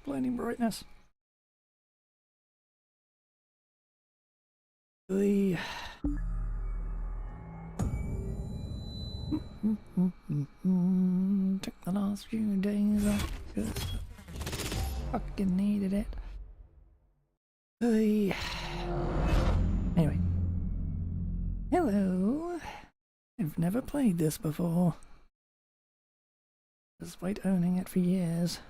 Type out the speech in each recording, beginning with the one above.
Blinding brightness. The took the last few days off because I fucking needed it. Anyway. Hello. I've never played this before, despite owning it for years.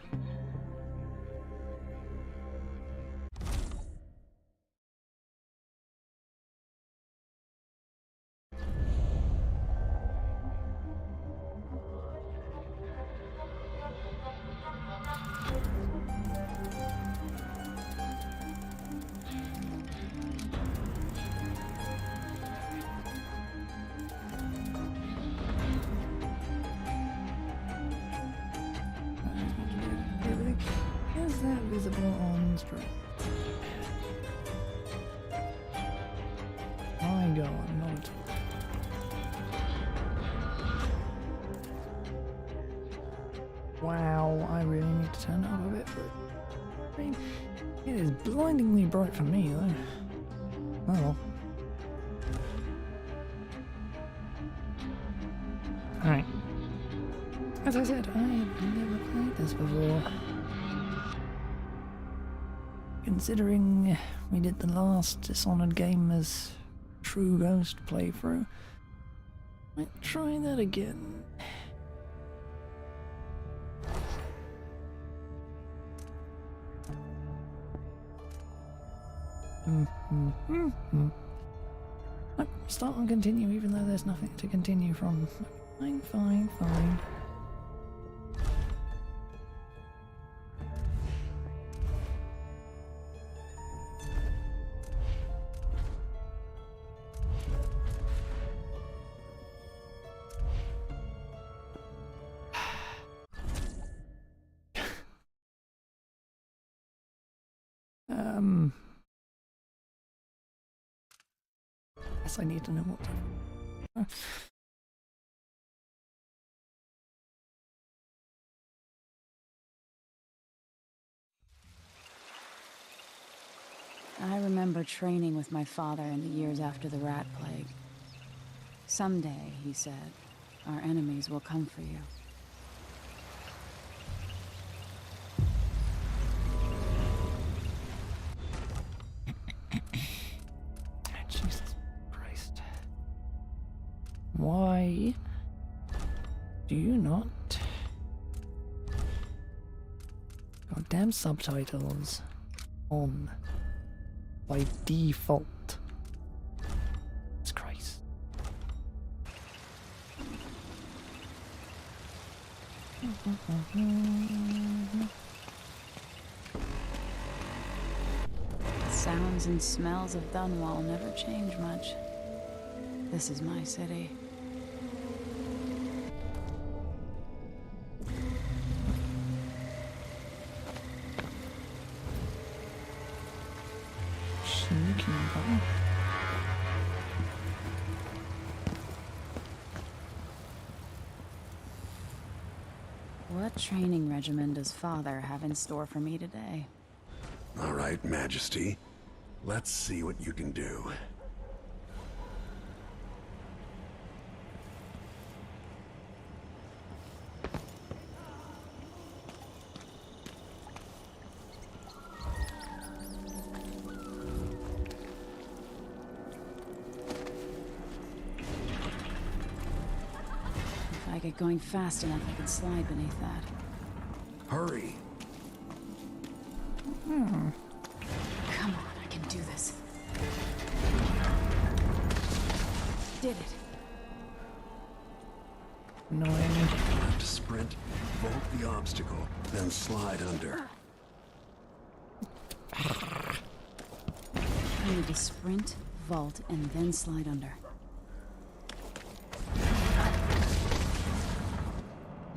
Is that visible on stream? My god, not at all. Wow, I really need to turn it up a bit for it. I mean, it is blindingly bright for me though. Oh well. Alright. As I said, I have never played this before. Considering we did the last Dishonored game as True Ghost playthrough, might try that again. Start and continue even though there's nothing to continue from. Fine, fine, fine. Guess I need to know what to... I remember training with my father in the years after the rat plague. Someday, he said, our enemies will come for you. Jesus Christ. Why do you not... Goddamn subtitles on by default? Jesus Christ. Sounds and smells of Dunwall never change much. This is my city. What training regimen does Father have in store for me today? All right, Majesty. Let's see what you can do. If I get going fast enough, I could slide beneath that. Hurry! Come on, I can do this. Did it. Annoying. You have to sprint, vault the obstacle, then slide under. I need to sprint, vault, and then slide under.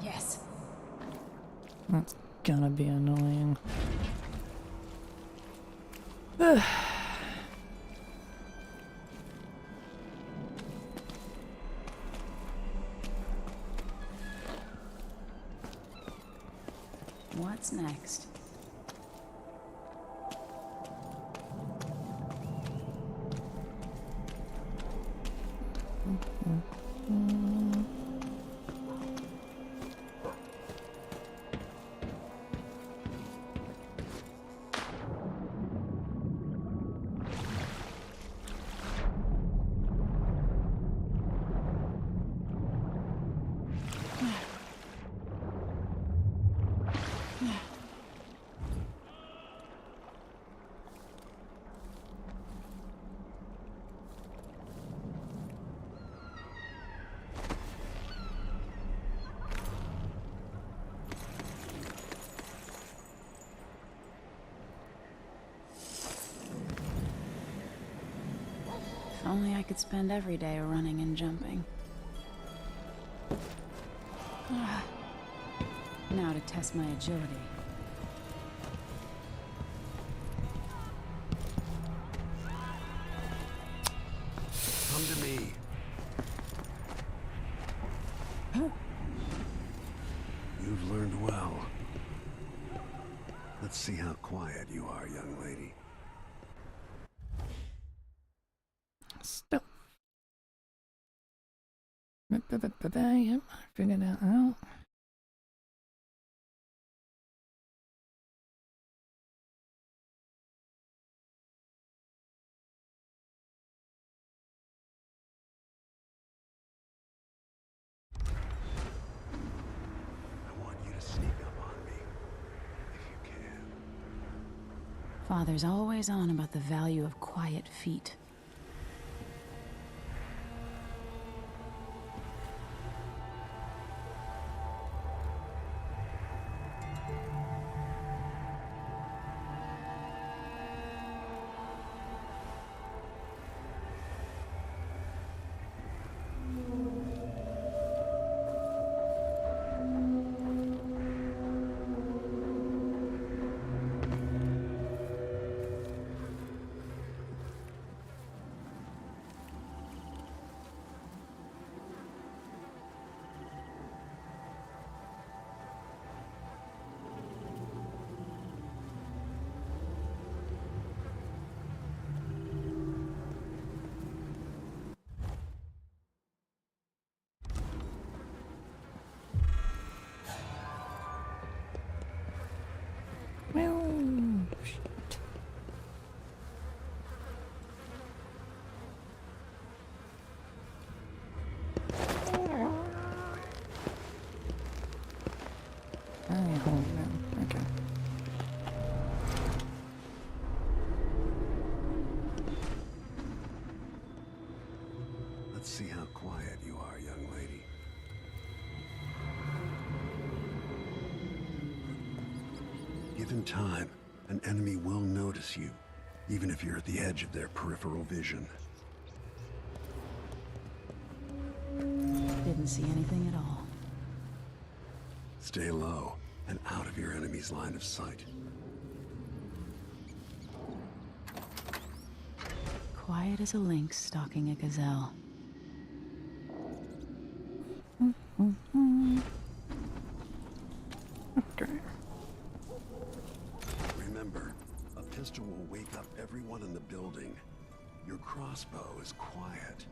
Yes. That's gonna be annoying. What's next? If only I could spend every day running and jumping. Now to test my agility. Come to me. You've learned well. Let's see how quiet you are, young lady. Stuff. Yep, figured that out. I want you to sneak up on me, if you can. Father's always on about the value of quiet feet. Well, shit. Hold on. Okay. Let's see how quiet you are, young lady. Given time, an enemy will notice you, even if you're at the edge of their peripheral vision. Didn't see anything at all. Stay low and out of your enemy's line of sight. Quiet as a lynx stalking a gazelle. Okay. Remember, a pistol will wake up everyone in the building. Your crossbow is quiet.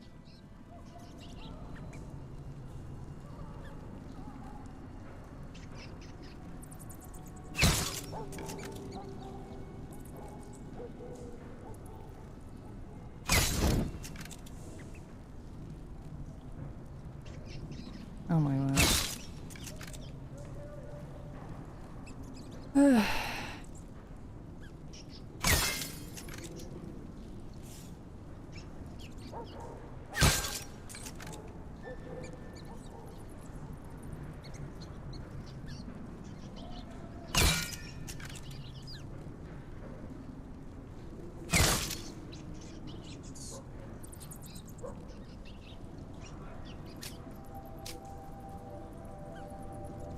Oh my word.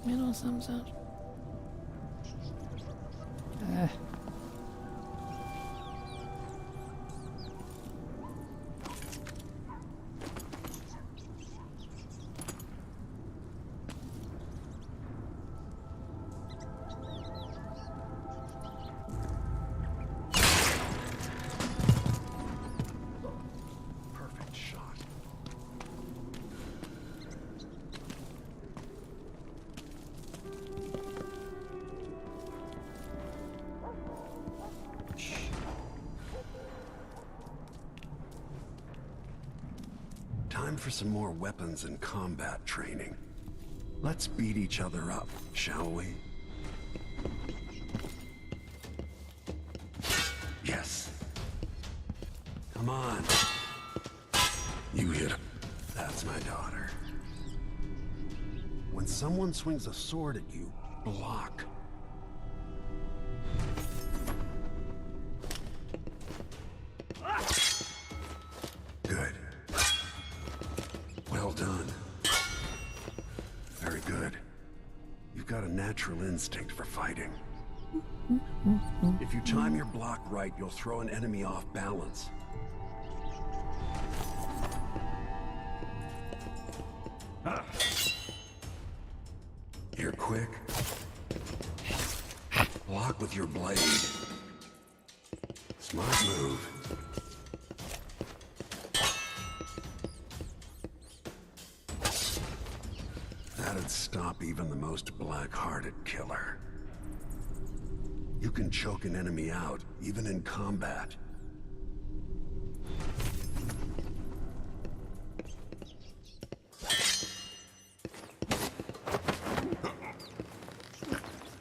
Middle thumbs up. Perfect shot. Time for some more weapons and combat training. Let's beat each other up, shall we? Yes. Come on. You hit him. That's my daughter. When someone swings a sword at you, block. Good. Well done. Very good. You've got a natural instinct for fighting. If you time your block right, you'll throw an enemy off balance. You're quick. Block with your blade. Smart move. That'd stop even the most black-hearted killer. You can choke an enemy out, even in combat.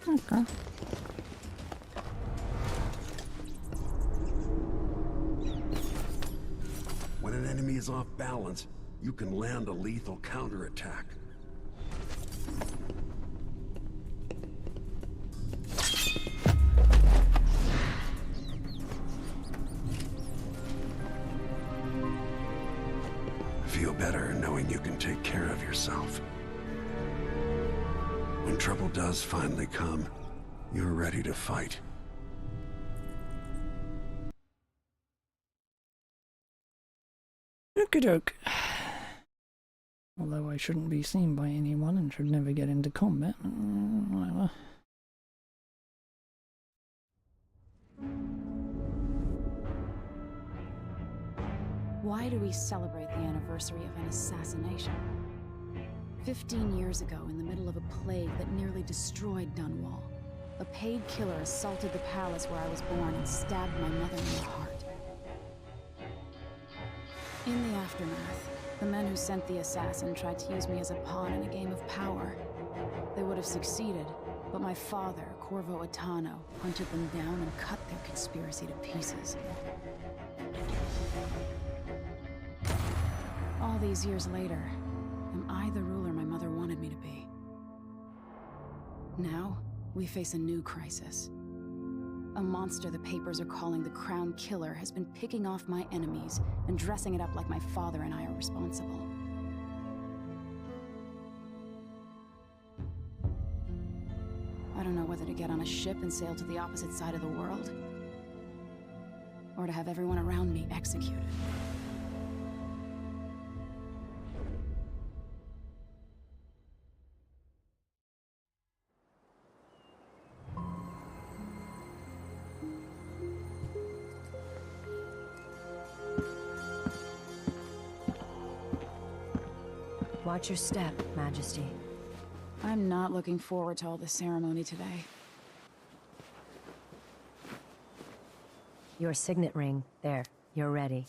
Okay. When an enemy is off balance, you can land a lethal counterattack. Feel better knowing you can take care of yourself. When trouble does finally come, you're ready to fight. Okey-doke. Although I shouldn't be seen by anyone and should never get into combat. Whatever. Why do we celebrate the anniversary of an assassination? 15 years ago, in the middle of a plague that nearly destroyed Dunwall, a paid killer assaulted the palace where I was born and stabbed my mother in the heart. In the aftermath, the men who sent the assassin tried to use me as a pawn in a game of power. They would have succeeded, but my father, Corvo Attano, hunted them down and cut their conspiracy to pieces. All these years later, am I the ruler my mother wanted me to be? Now, we face a new crisis. A monster the papers are calling the Crown Killer has been picking off my enemies and dressing it up like my father and I are responsible. I don't know whether to get on a ship and sail to the opposite side of the world, or to have everyone around me executed. Watch your step, Majesty. I'm not looking forward to all the ceremony today. Your signet ring. There. You're ready.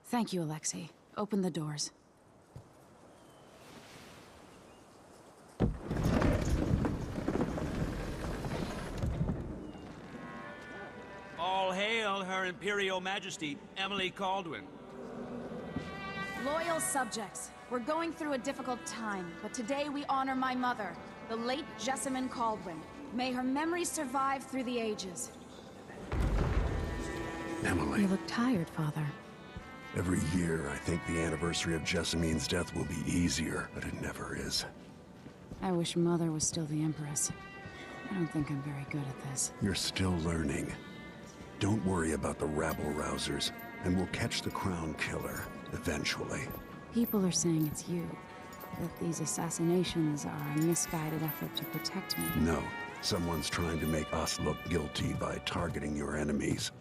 Thank you, Alexei. Open the doors. All hail Her Imperial Majesty, Emily Caldwin. Loyal subjects, we're going through a difficult time, but today we honor my mother, the late Jessamine Caldwin. May her memory survive through the ages. Emily. You look tired, Father. Every year, I think the anniversary of Jessamine's death will be easier, but it never is. I wish Mother was still the Empress. I don't think I'm very good at this. You're still learning. Don't worry about the rabble-rousers, and we'll catch the Crown Killer, eventually. People are saying it's you. That these assassinations are a misguided effort to protect me. No, someone's trying to make us look guilty by targeting your enemies.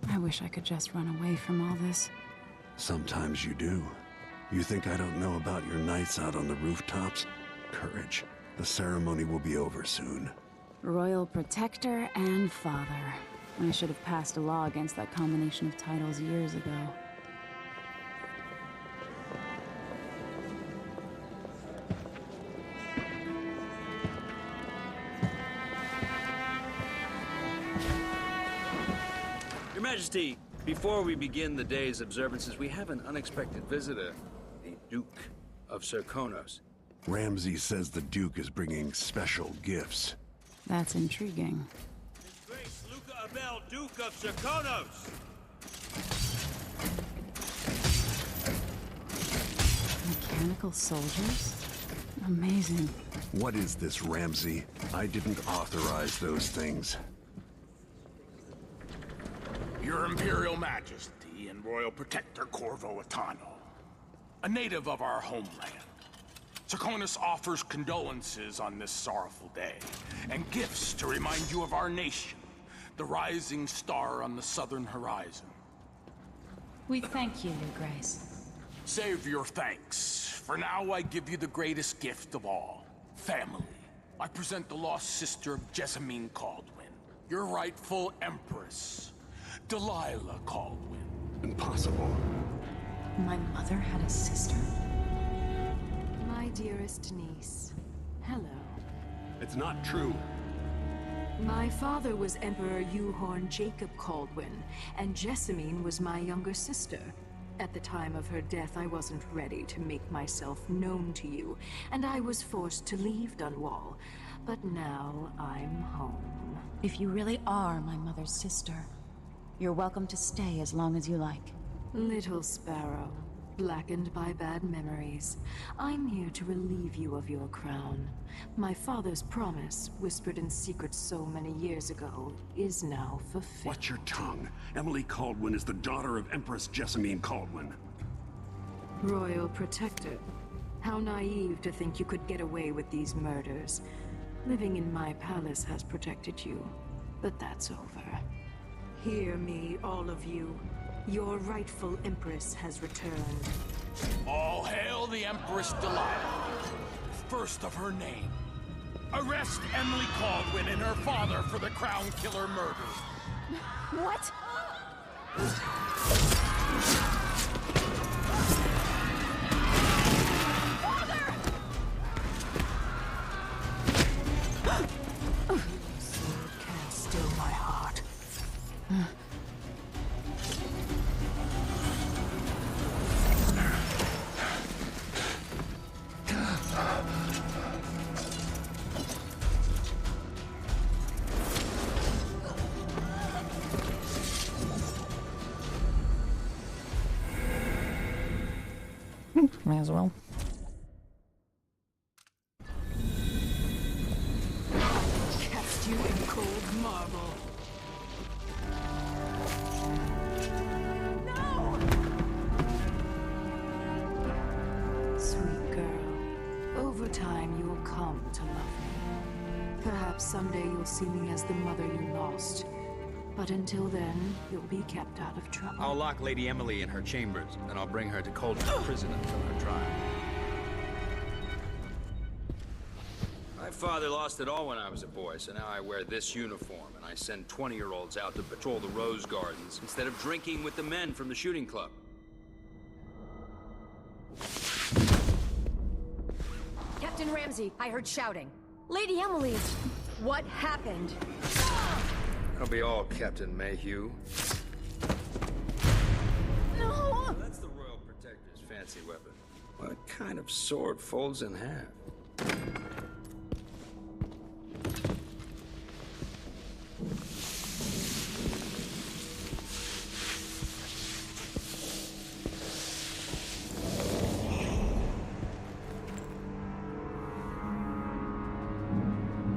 I wish I could just run away from all this. Sometimes you do. You think I don't know about your nights out on the rooftops? Courage. The ceremony will be over soon. Royal Protector and Father. I should have passed a law against that combination of titles years ago. Majesty, before we begin the day's observances, we have an unexpected visitor, the Duke of Serkonos. Ramsey says the Duke is bringing special gifts. That's intriguing. His Grace Luca Abel, Duke of Serkonos! Mechanical soldiers? Amazing. What is this, Ramsey? I didn't authorize those things. Your Imperial Majesty and Royal Protector Corvo Atano, a native of our homeland. Serkonos offers condolences on this sorrowful day, and gifts to remind you of our nation, the rising star on the southern horizon. We thank you, Your Grace. Save your thanks. For now, I give you the greatest gift of all, family. I present the lost sister of Jessamine Caldwin, your rightful Empress, Delilah Caldwin. Impossible. My mother had a sister? My dearest niece, hello. It's not true. My father was Emperor Euhorn Jacob Caldwin, and Jessamine was my younger sister. At the time of her death, I wasn't ready to make myself known to you, and I was forced to leave Dunwall. But now I'm home. If you really are my mother's sister, you're welcome to stay as long as you like. Little Sparrow, blackened by bad memories, I'm here to relieve you of your crown. My father's promise, whispered in secret so many years ago, is now fulfilled. Watch your tongue. Emily Caldwin is the daughter of Empress Jessamine Caldwin. Royal Protector. How naive to think you could get away with these murders. Living in my palace has protected you, but that's over. Hear me, all of you. Your rightful Empress has returned. All hail the Empress Delilah, first of her name. Arrest Emily Caldwin and her father for the Crown Killer murder. What? Sword can't still my heart. May as well. Cast you in cold marble. Sweet girl, over time you will come to love me. Perhaps someday you'll see me as the mother you lost. But until then, you'll be kept out of trouble. I'll lock Lady Emily in her chambers, and I'll bring her to Cauldron Prison until her trial. My father lost it all when I was a boy, so now I wear this uniform, and I send 20-year-olds out to patrol the rose gardens instead of drinking with the men from the shooting club. Captain Ramsey, I heard shouting. Lady Emily, what happened? That'll be all, Captain Mayhew. No! That's the Royal Protector's fancy weapon. What kind of sword folds in half?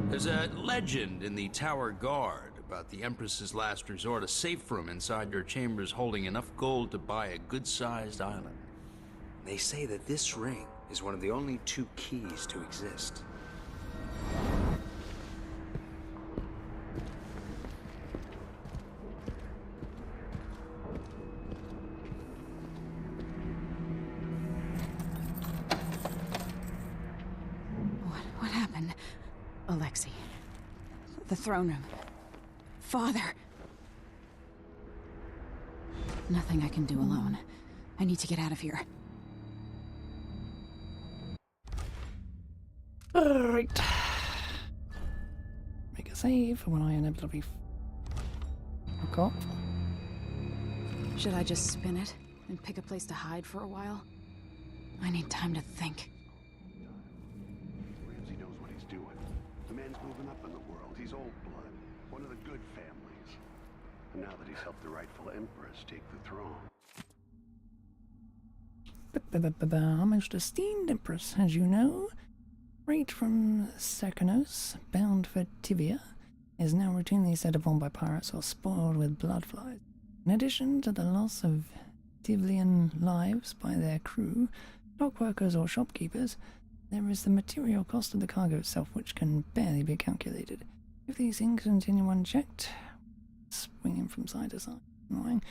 There's a legend in the Tower Guard about the Empress's last resort, a safe room inside her chambers holding enough gold to buy a good-sized island. They say that this ring is one of the only 2 keys to exist. What happened? Alexei. The throne room. Father. Nothing I can do alone. I need to get out of here. Alright. Make a save for when I inevitably fuck off. Should I just spin it and pick a place to hide for a while? I need time to think. Ramsey knows what he's doing. The man's moving up in the world. He's old blood. One of the good families. And now that he's helped the rightful empress take the throne. Our most esteemed empress, as you know, right from Serkanos, bound for Tivia, is now routinely set upon by pirates or spoiled with bloodflies. In addition to the loss of Tivlian lives by their crew, dock workers or shopkeepers, there is the material cost of the cargo itself, which can barely be calculated. If these things continue unchecked, swinging from side to side, annoying,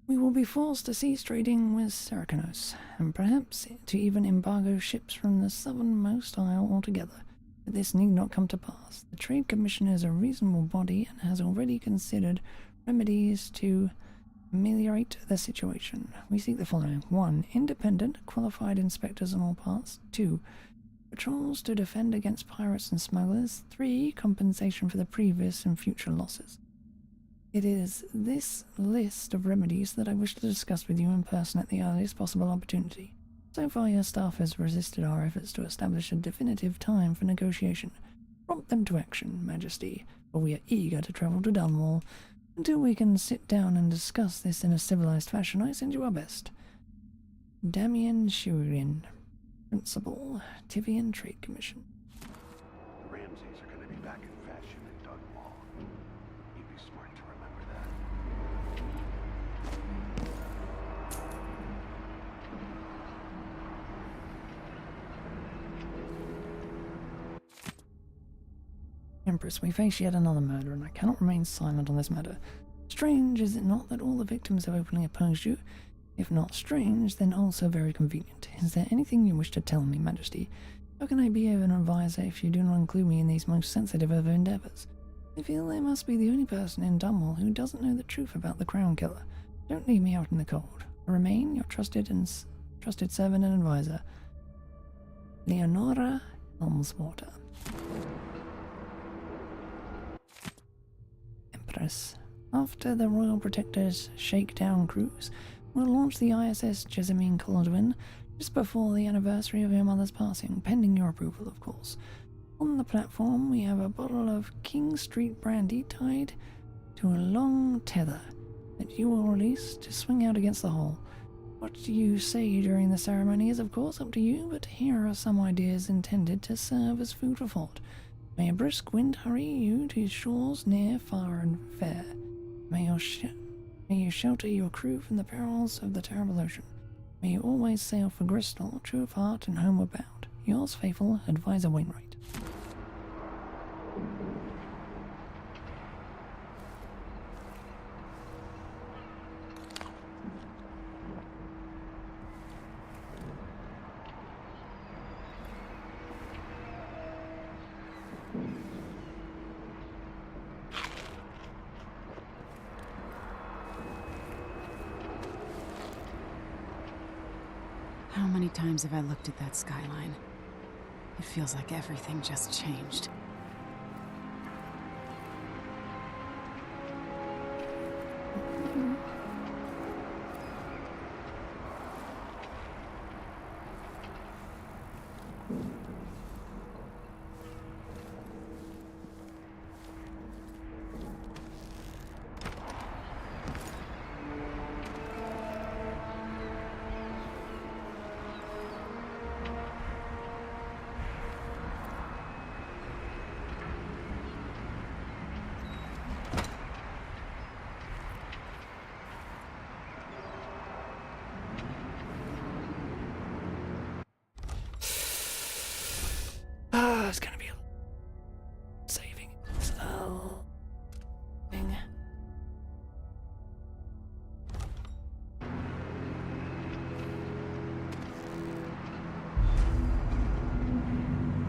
we will be forced to cease trading with Serkanos, and perhaps to even embargo ships from the southernmost isle altogether. But this need not come to pass. The Trade Commission is a reasonable body and has already considered remedies to ameliorate the situation. We seek the following: 1. Independent, qualified inspectors on all parts. 2. Patrols to defend against pirates and smugglers. 3. Compensation for the previous and future losses. It is this list of remedies that I wish to discuss with you in person at the earliest possible opportunity. So far your staff has resisted our efforts to establish a definitive time for negotiation. Prompt them to action, Majesty, for we are eager to travel to Dunwall. Until we can sit down and discuss this in a civilized fashion, I send you our best. Damien Shurin, Principal, Tivian Trade Commission. The Ramseys are going to be back in fashion in Dunwall. You'd be smart to remember that. Empress, we face yet another murder, and I cannot remain silent on this matter. Strange, is it not, that all the victims have openly opposed you? If not strange, then also very convenient. Is there anything you wish to tell me, Majesty? How can I be an advisor if you do not include me in these most sensitive of endeavors? I feel I must be the only person in Dunwall who doesn't know the truth about the Crown Killer. Don't leave me out in the cold. Remain your trusted servant and advisor, Leonora Helmswater. Empress, after the Royal Protector's shakedown cruise, we'll launch the ISS Jessamine Caldwin just before the anniversary of your mother's passing, pending your approval, of course. On the platform, we have a bottle of King Street brandy tied to a long tether that you will release to swing out against the hull. What you say during the ceremony is, of course, up to you, but here are some ideas intended to serve as food for thought. May a brisk wind hurry you to shores near, far, and fair. May you shelter your crew from the perils of the terrible ocean. May you always sail for Bristol, true of heart and homeward bound. Yours faithful, Advisor Wainwright. How many times have I looked at that skyline? It feels like everything just changed. It's gonna be saving slow.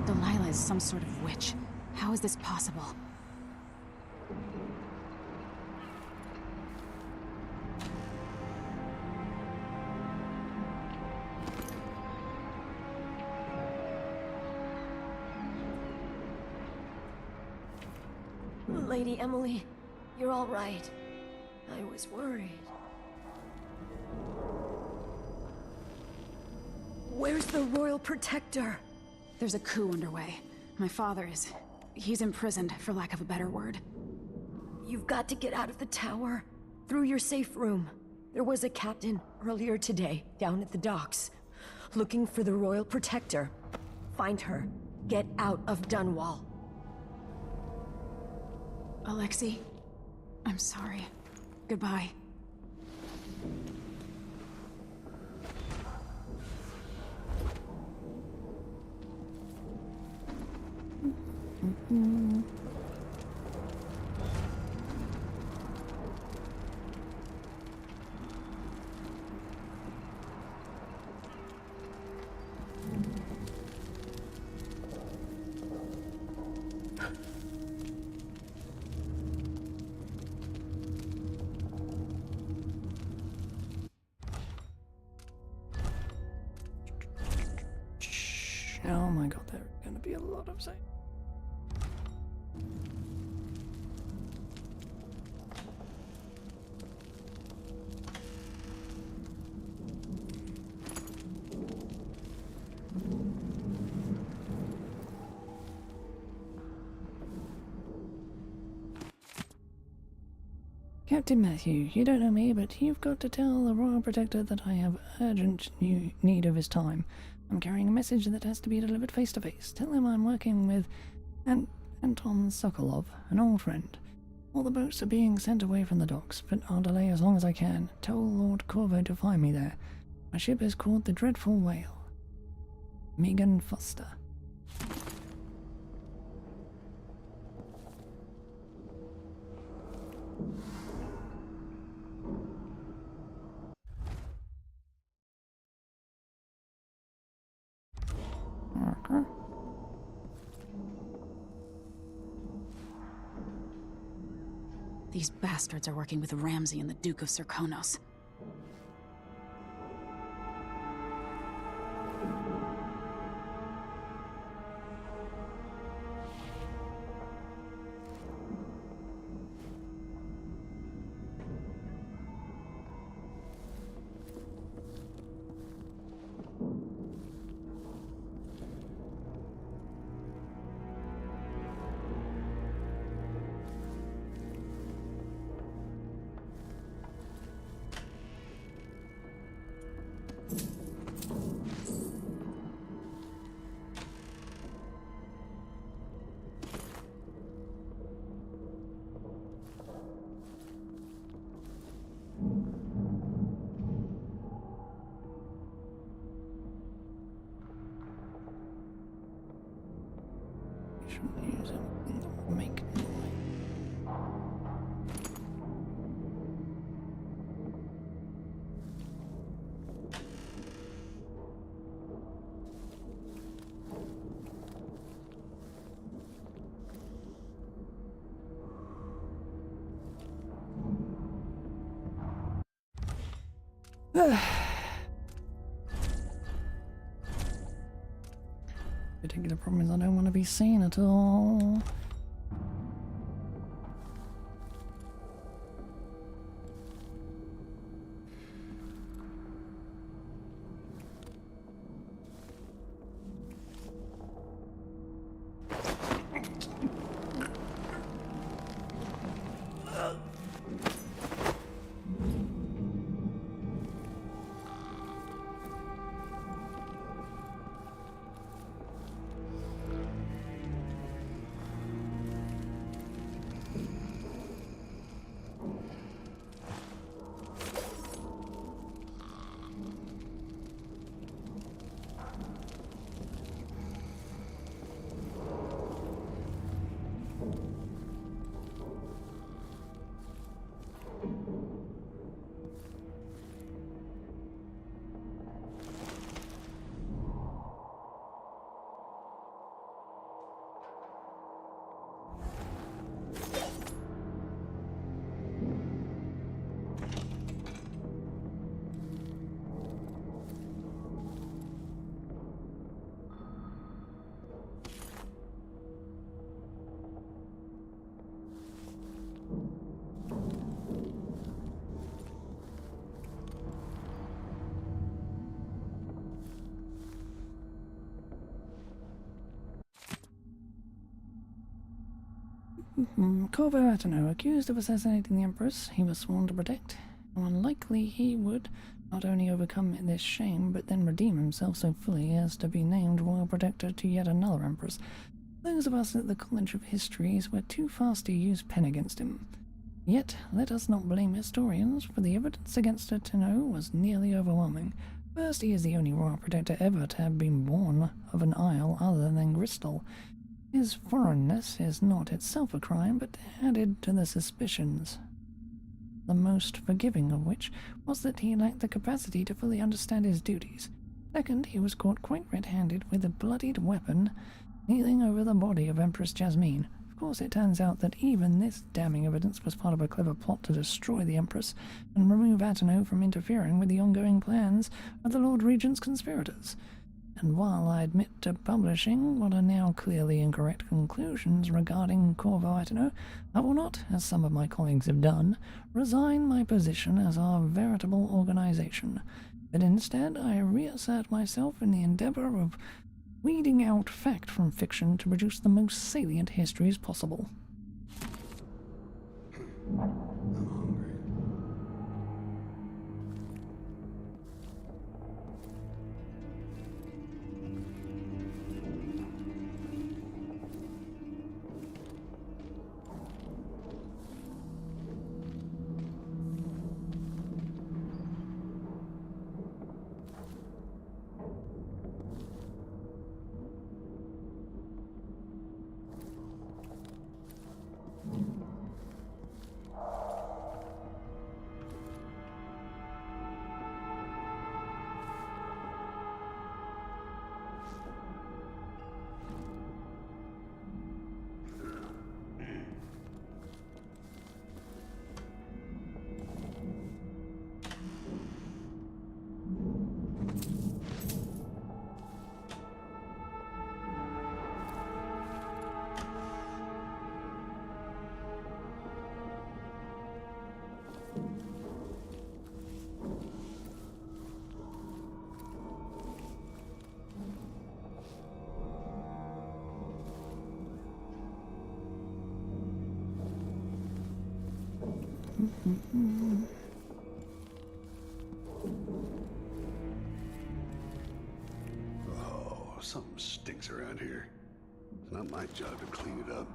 Delilah is some sort of witch. How is this possible? Lady Emily, you're all right. I was worried. Where's the Royal Protector? There's a coup underway. My father is... he's imprisoned, for lack of a better word. You've got to get out of the tower. Through your safe room. There was a captain earlier today, down at the docks. Looking for the Royal Protector. Find her. Get out of Dunwall. Alexei, I'm sorry. Goodbye. Oh my god, there are gonna be a lot of saves. Captain Matthew, you don't know me, but you've got to tell the Royal Protector that I have urgent need of his time. I'm carrying a message that has to be delivered face to face. Tell him I'm working with Anton Sokolov, an old friend. All the boats are being sent away from the docks, but I'll delay as long as I can. Tell Lord Corvo to find me there. My ship is called the Dreadful Whale. Megan Foster. Okay. These bastards are working with Ramsey and the Duke of Serkonos. Shouldn't use it. Make noise. Particular problem is I don't want to be seen at all. Corvo Atano, accused of assassinating the Empress he was sworn to protect. How unlikely he would not only overcome this shame, but then redeem himself so fully as to be named Royal Protector to yet another Empress. Those of us at the College of Histories were too fast to use pen against him. Yet, let us not blame historians, for the evidence against Atano was nearly overwhelming. First, he is the only Royal Protector ever to have been born of an isle other than Bristol. His foreignness is not itself a crime, but added to the suspicions, the most forgiving of which was that he lacked the capacity to fully understand his duties. Second, he was caught quite red-handed with a bloodied weapon kneeling over the body of Empress Jasmine. Of course, it turns out that even this damning evidence was part of a clever plot to destroy the Empress and remove Atano from interfering with the ongoing plans of the Lord Regent's conspirators. And while I admit to publishing what are now clearly incorrect conclusions regarding Corvo Atano, I will not, as some of my colleagues have done, resign my position as our veritable organization, but instead I reassert myself in the endeavor of weeding out fact from fiction to produce the most salient histories possible. I'm hungry. Oh, something stinks around here. It's not my job to clean it up.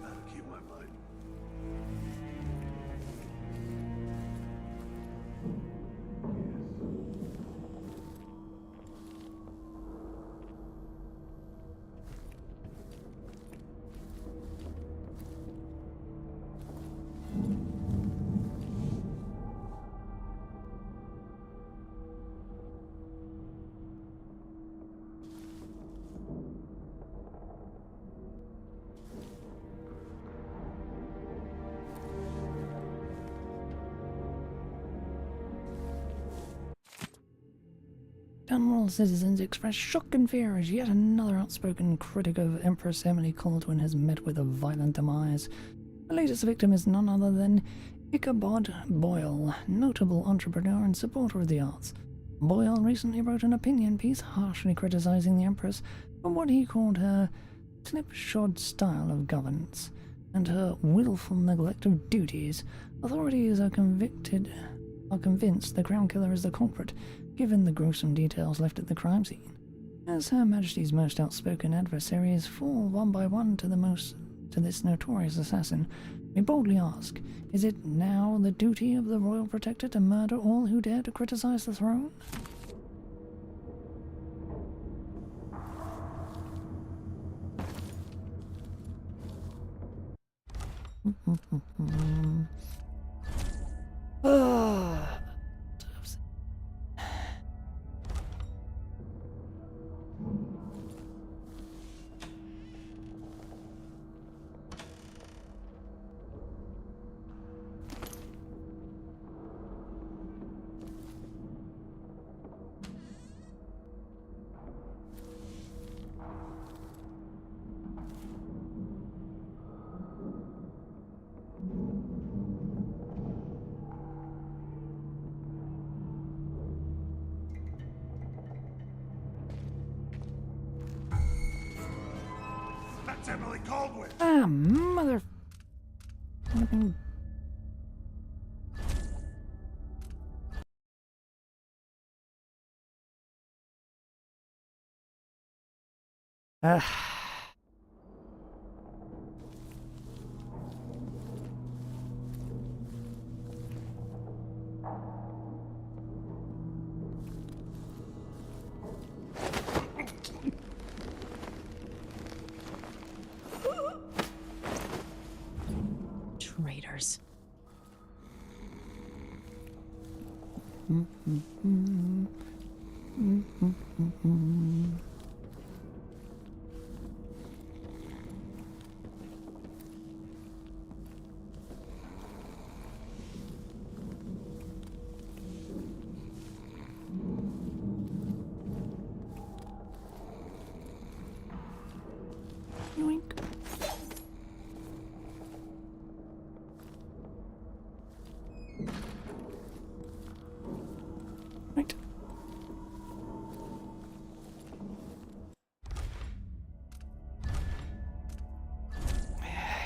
That'll keep my mind. Dunwall citizens express shock and fear as yet another outspoken critic of Empress Emily Caldwin has met with a violent demise. The latest victim is none other than Ichabod Boyle, notable entrepreneur and supporter of the arts. Boyle recently wrote an opinion piece harshly criticizing the Empress for what he called her slipshod style of governance and her willful neglect of duties. Authorities are convinced the Crown Killer is the culprit, given the gruesome details left at the crime scene. As Her Majesty's most outspoken adversaries fall one by one to this notorious assassin, we boldly ask, is it now the duty of the Royal Protector to murder all who dare to criticize the throne? Emily Caldwell. Ah, mother. Flipping. Ah. Traitors. Yoink. Right.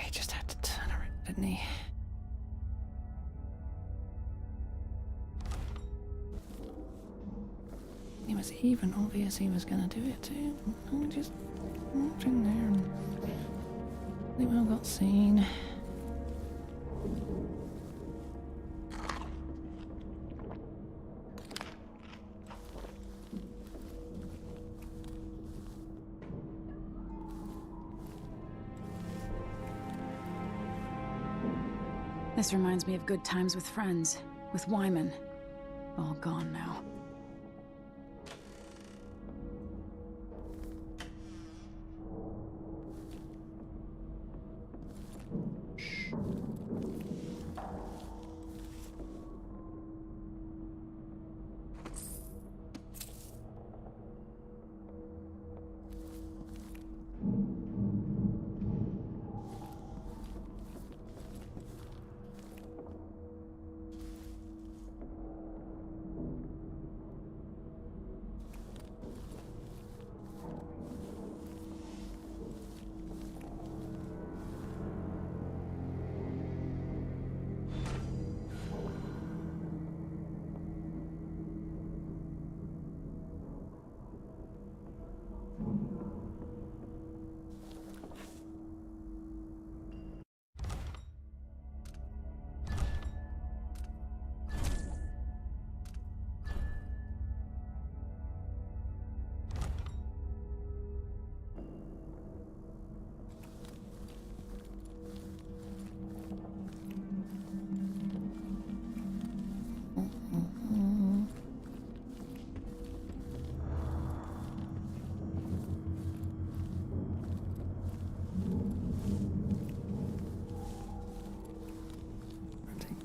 He just had to turn her, didn't he? It was even obvious he was gonna do it too. I just walked in there and they well got seen. This reminds me of good times with friends, with Wyman. All gone now.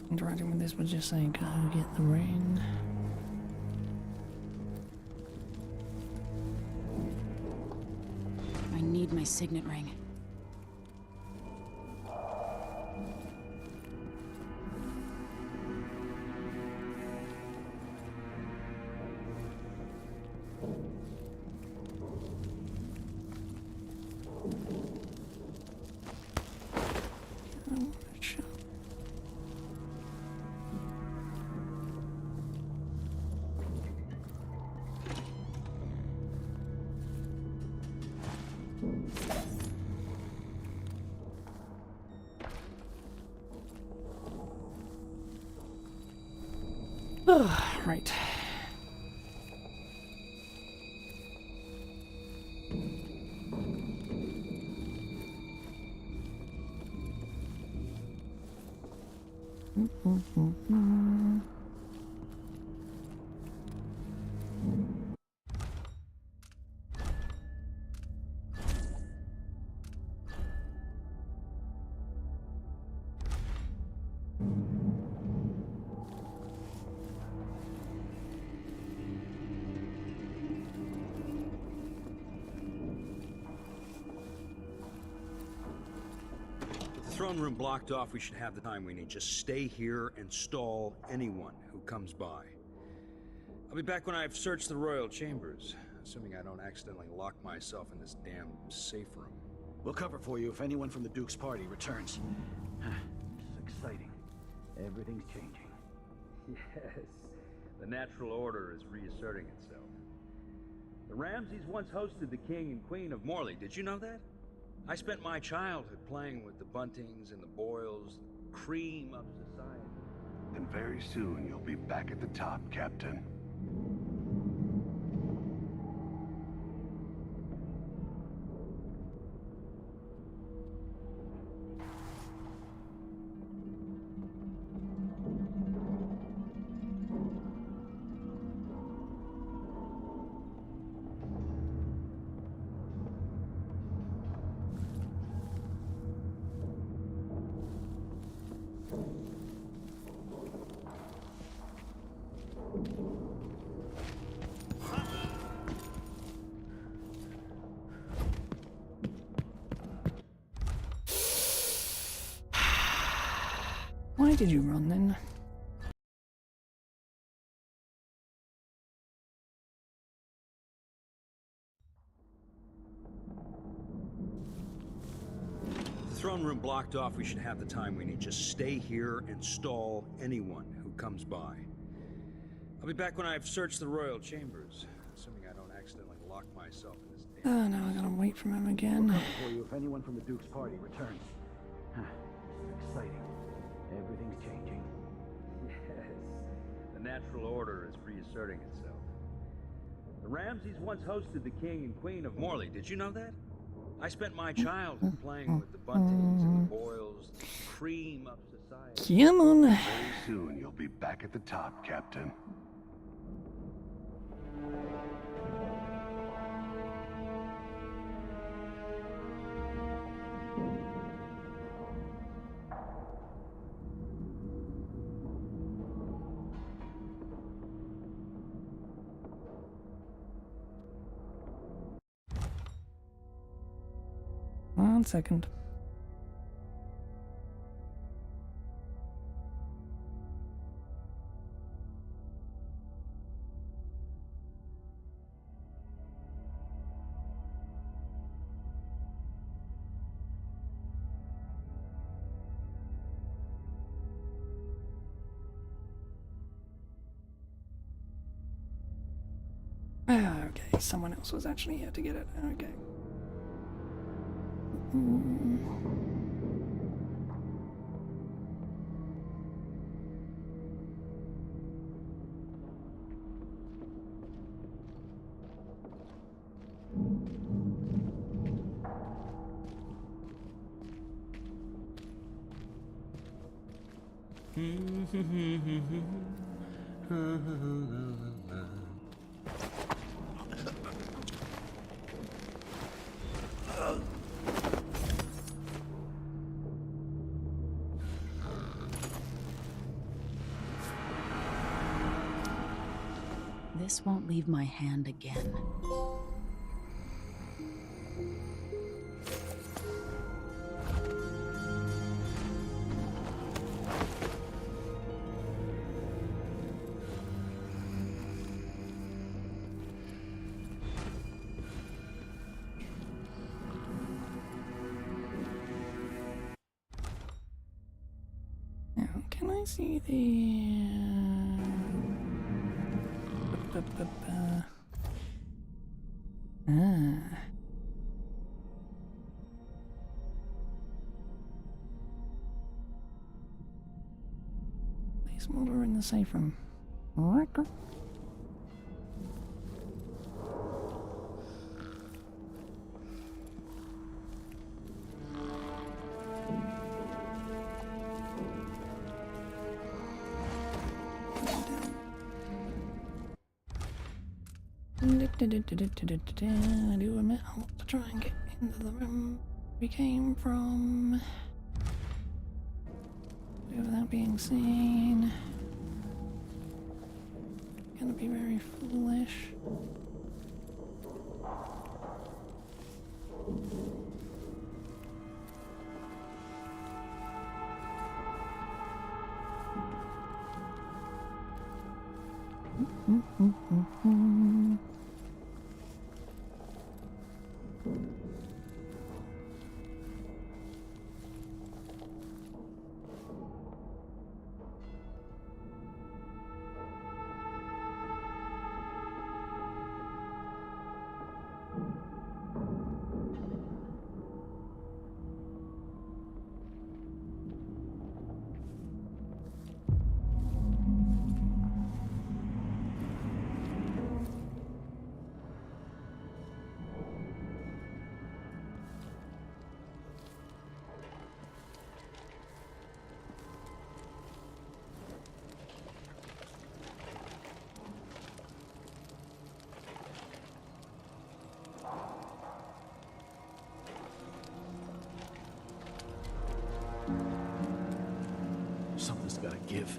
Interacting with this would just say, go get the ring. I need my signet ring. Oh, shit. Oh, right. Throne room blocked off, we should have the time we need. Just stay here and stall anyone who comes by. I'll be back when I've searched the royal chambers, assuming I don't accidentally lock myself in this damn safe room. We'll cover for you if anyone from the Duke's party returns. It's exciting. Everything's changing. Yes, the natural order is reasserting itself. The Ramseys once hosted the King and Queen of Morley. Did you know that? I spent my childhood playing with the Buntings and the Boyles, the cream of society. And very soon you'll be back at the top, Captain. Why did you run then? The throne room blocked off. We should have the time we need. Just stay here and stall anyone who comes by. I'll be back when I've searched the royal chambers, assuming I don't accidentally lock myself in this damn... Oh, now I gotta wait for him again. We'll cover for you if anyone from the Duke's party returns. It's exciting. Everything's changing. Yes, the natural order is reasserting itself. The Ramseys once hosted the King and Queen of Morley. Did you know that? I spent my childhood playing with the Buntings and the Boyles, the cream of society. Come on. Very soon you'll be back at the top, Captain. One second. Okay, someone else was actually here to get it. Okay. This won't leave my hand again. Now, can I see the... Place Mulder in the safe room. I do admit I want to try and get into the room we came from without being seen. Gonna be very foolish. gotta give.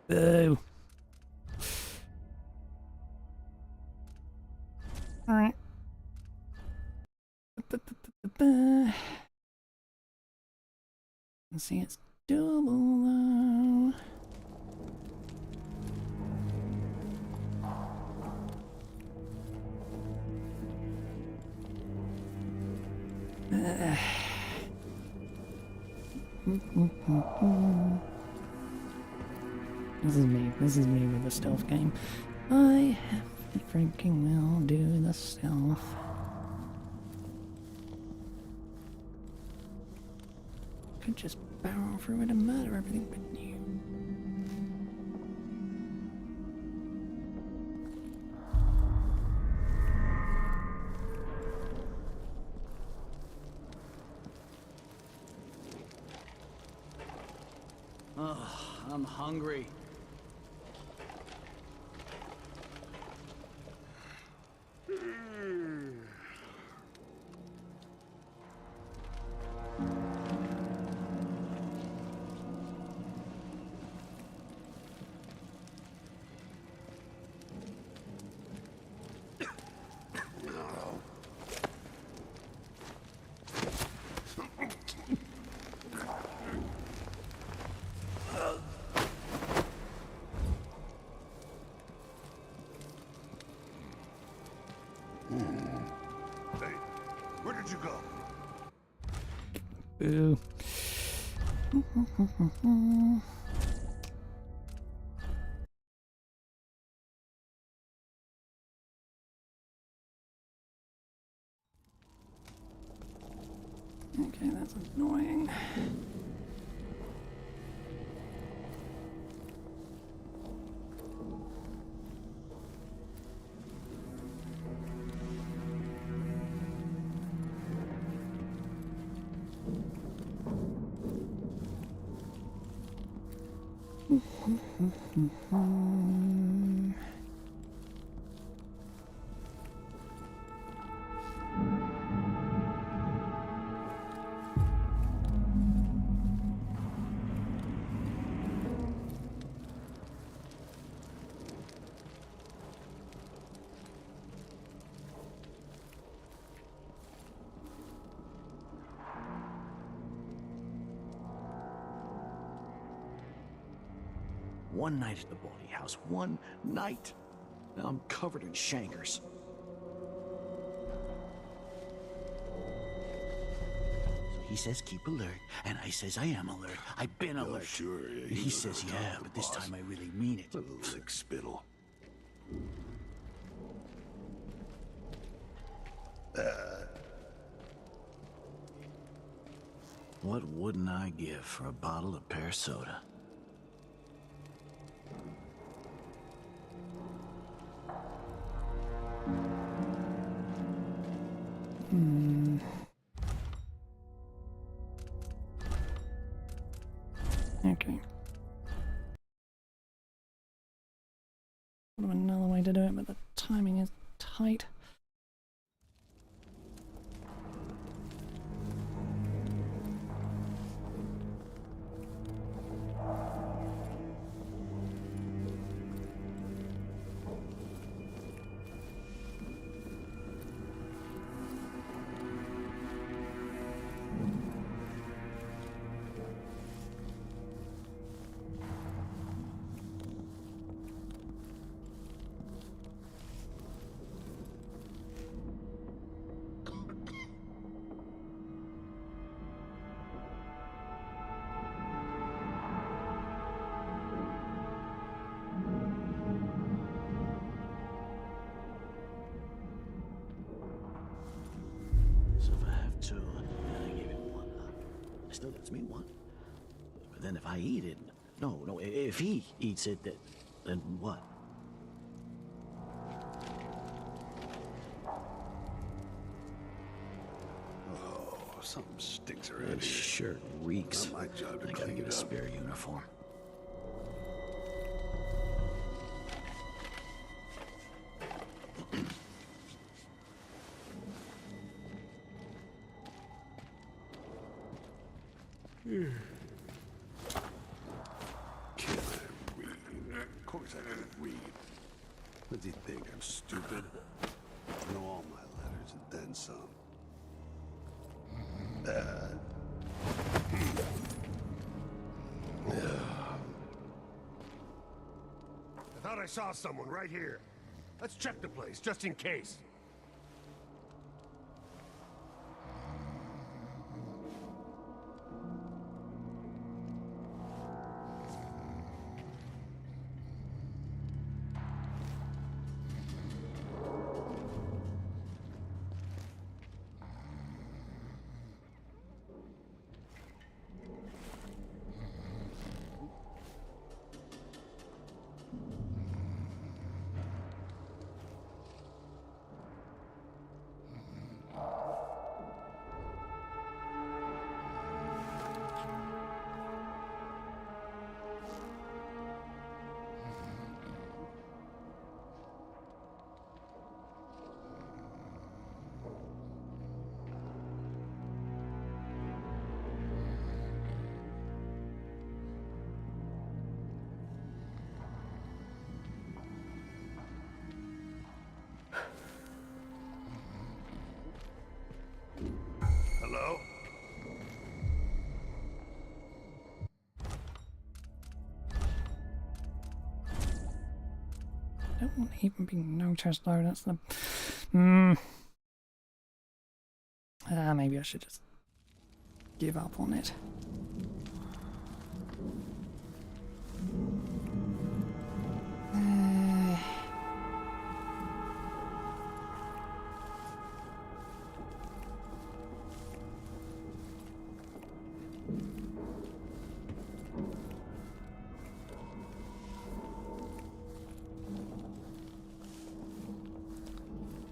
Boo. Alright. Let's see, it's doable though. This is me with the stealth game. I have to freaking well do the stealth. Could just barrel through it and murder everything but you. Oh, I'm hungry. Hey, where did you go? Boo. Okay, that's annoying. One night at the body house. One night. Now I'm covered in shankers. So he says keep alert, and I says I am alert. I've been alert. Sure, yeah, He says yeah, but this time I really mean it. Little sick spittle. What wouldn't I give for a bottle of pear soda? Okay. What of another way to do it, but the timing is tight. So if I have two, and I give him one, still gets me one. But then if I eat it, no, if he eats it, then what? something stinks around That here. shirt reeks. Not my job to I gotta clean get it a up. spare uniform. Can I read? Of course I can read. What do you think? I'm stupid? I know all my letters and then some. I thought I saw someone right here. Let's check the place, just in case. Hello? Don't want to even be noticed though, that's the... maybe I should just give up on it.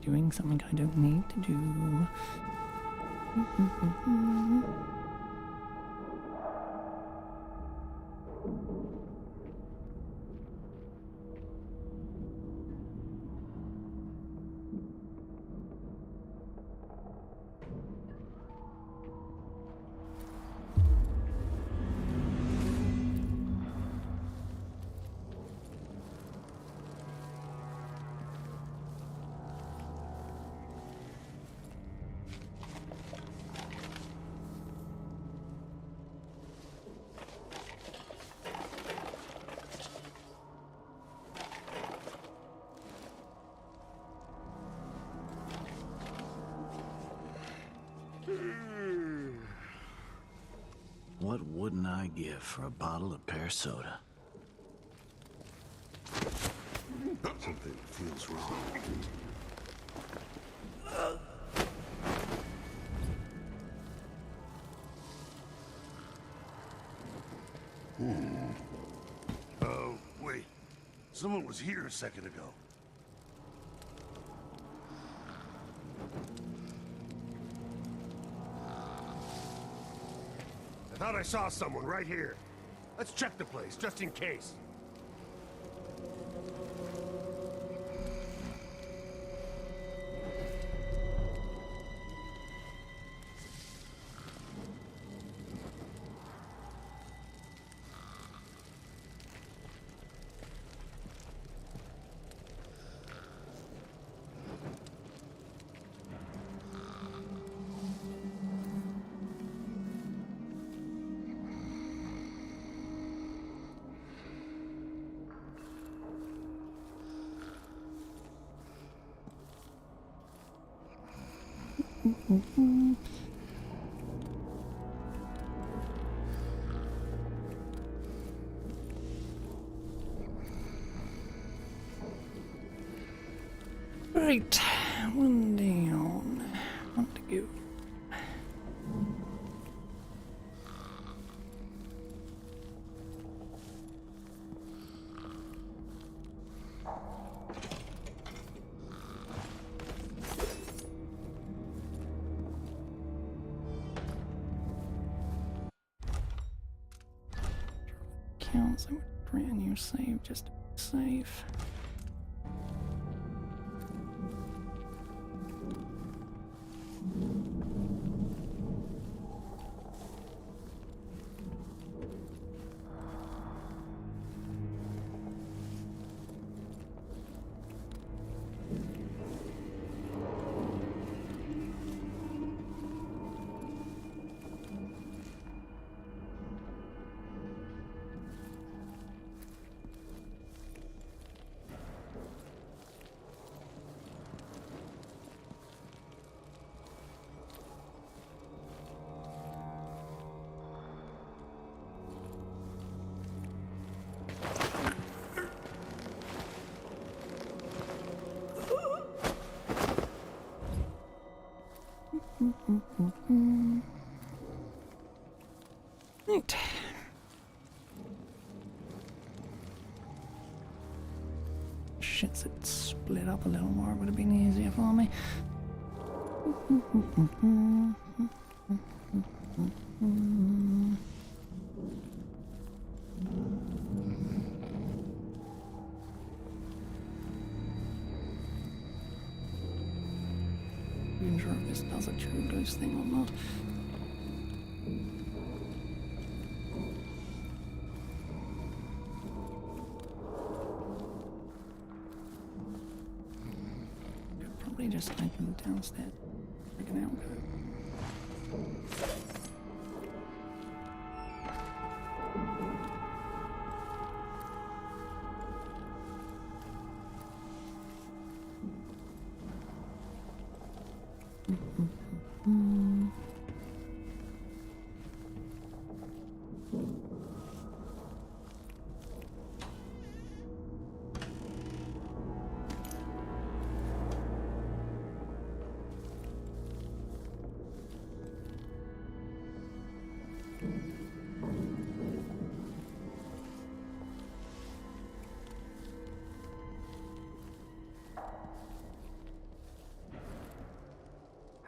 Doing something I don't need to do. What wouldn't I give for a bottle of pear soda? Something feels wrong. Oh, wait. Someone was here a second ago. I thought I saw someone right here. Let's check the place, just in case. Right, one down, one to go. Also, brand new save just to be safe. Right. Shits, it split up a little more, would have been easier for me. I'm sure if this does a true ghost thing or not. Could probably just open downstairs. Freaking out.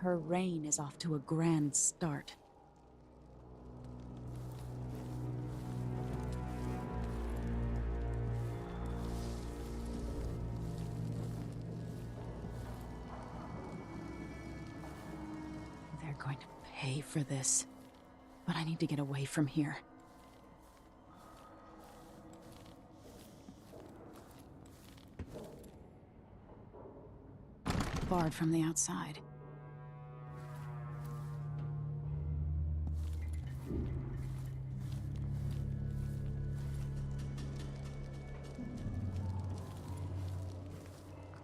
Her reign is off to a grand start. They're going to pay for this. But I need to get away from here. Barred from the outside.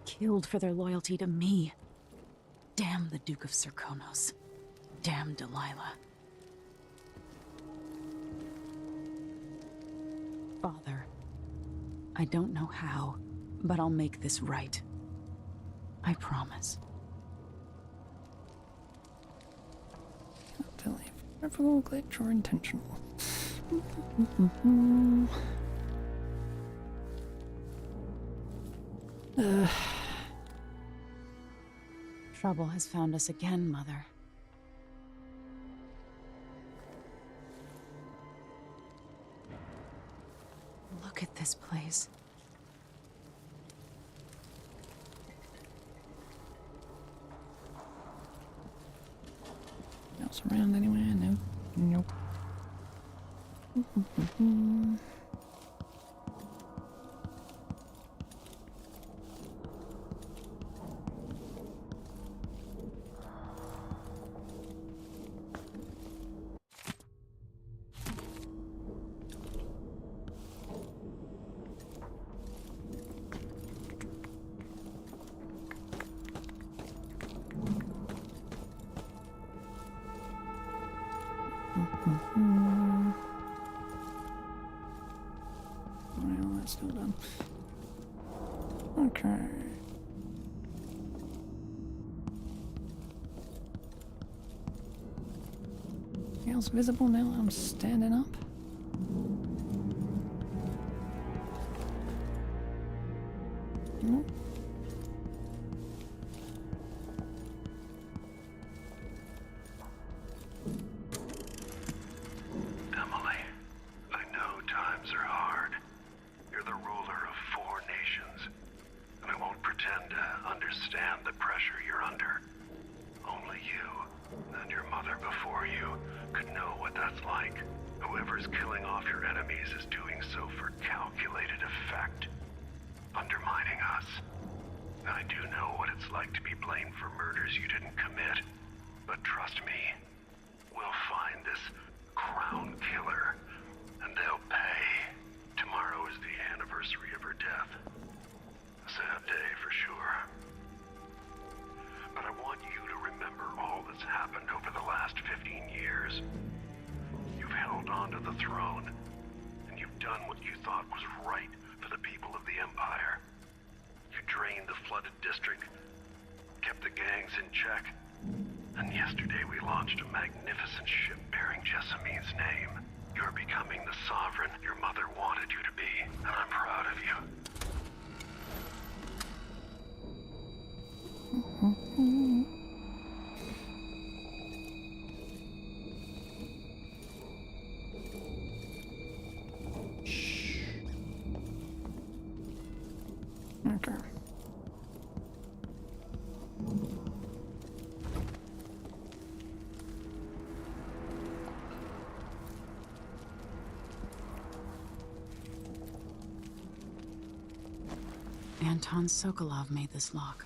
Killed for their loyalty to me. Damn the Duke of Serkonos. Damn Delilah. Father, I don't know how, but I'll make this right. I promise. Can't tell if everyone glitch or intentional. Trouble has found us again, Mother. Look at this place. Else around anywhere? No. Nope. Well, that's still done. Okay. Anything else visible now I'm standing up? Nope. Emily, I know times are hard. days is doing so for calculated effect, undermining us. I do know what it's like to be blamed for murders you didn't commit, but trust me, we'll find this crown killer, and they'll pay. Tomorrow is the anniversary of her death. A sad day for sure. But I want you to remember all that's happened over the last 15 years. You've held on to the throne, and you've done what you thought was right for the people of the Empire. You drained the flooded district, kept the gangs in check, and yesterday we launched a magnificent ship bearing Jessamine's name. You're becoming the sovereign your mother wanted you to be, and I'm proud of you. Okay. Anton Sokolov made this lock.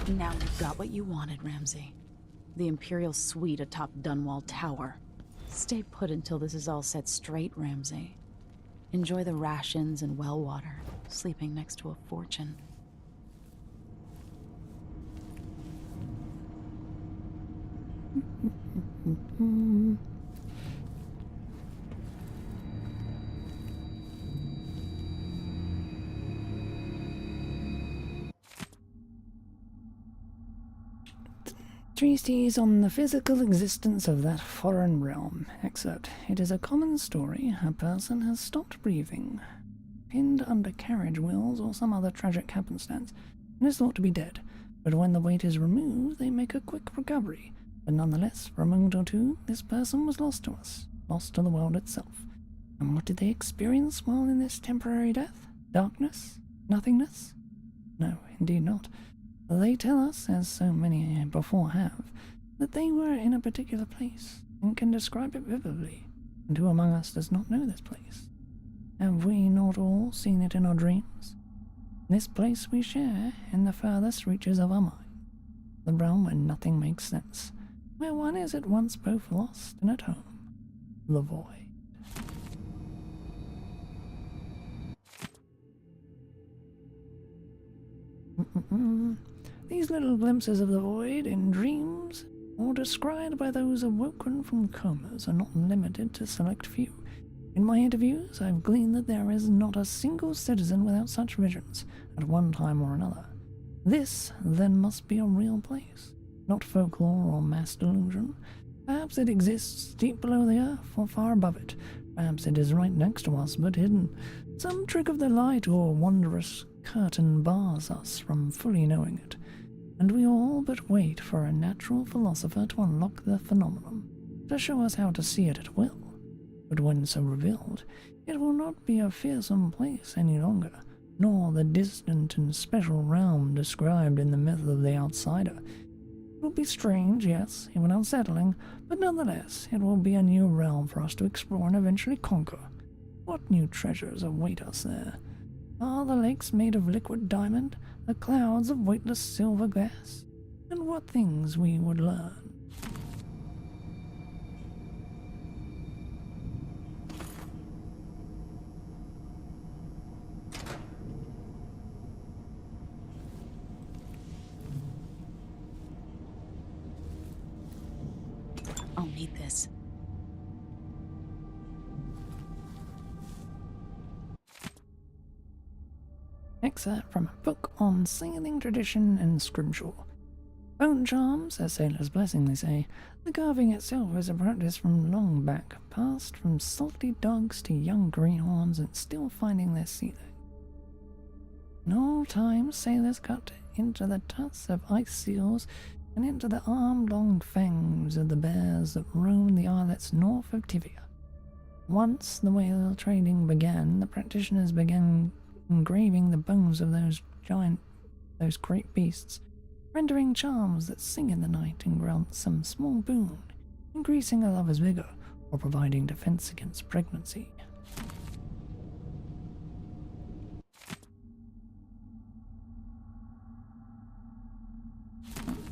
Now you've got what you wanted, Ramsey. The Imperial suite atop Dunwall Tower. Stay put until this is all set straight, Ramsey. Enjoy the rations and well water, sleeping next to a fortune. Treatise on the physical existence of that foreign realm. Excerpt. It is a common story. A person has stopped breathing, pinned under carriage wheels or some other tragic happenstance, and is thought to be dead. But when the weight is removed, they make a quick recovery. But nonetheless, for a moment or two, this person was lost to us, lost to the world itself. And what did they experience while in this temporary death? Darkness? Nothingness? No, indeed not. They tell us, as so many before have, that they were in a particular place, and can describe it vividly. And who among us does not know this place? Have we not all seen it in our dreams? This place we share in the furthest reaches of our mind, the realm where nothing makes sense, where one is at once both lost and at home, the void. These little glimpses of the void in dreams, or described by those awoken from comas, are not limited to select few. In my interviews, I've gleaned that there is not a single citizen without such visions, at one time or another. This, then, must be a real place, not folklore or mass delusion. Perhaps it exists deep below the earth or far above it. Perhaps it is right next to us, but hidden. Some trick of the light or wondrous curtain bars us from fully knowing it, and we all but wait for a natural philosopher to unlock the phenomenon, to show us how to see it at will. But when so revealed, it will not be a fearsome place any longer, nor the distant and special realm described in the myth of the outsider. It will be strange, yes, even unsettling, but nonetheless it will be a new realm for us to explore and eventually conquer. What new treasures await us there? Are the lakes made of liquid diamond, the clouds of weightless silver glass? And what things we would learn? I'll need this. Excerpt from a book on sailing tradition and scrimshaw. Bone charms, as sailors blessingly say, the carving itself is a practice from long back, passed from salty dogs to young greenhorns and still finding their sea legs. In old times, sailors cut into the tusks of ice seals and into the arm-long fangs of the bears that roamed the islets north of Tivia. Once the whale trading began, the practitioners began engraving the bones of those great beasts, rendering charms that sing in the night and grant some small boon, increasing a lover's vigor or providing defense against pregnancy.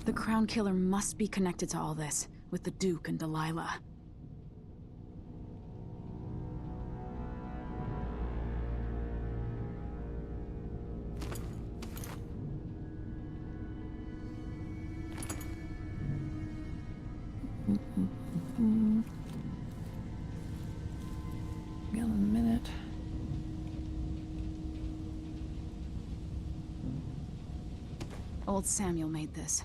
The Crown Killer must be connected to all this, with the Duke and Delilah. Got a minute. Old Samuel made this.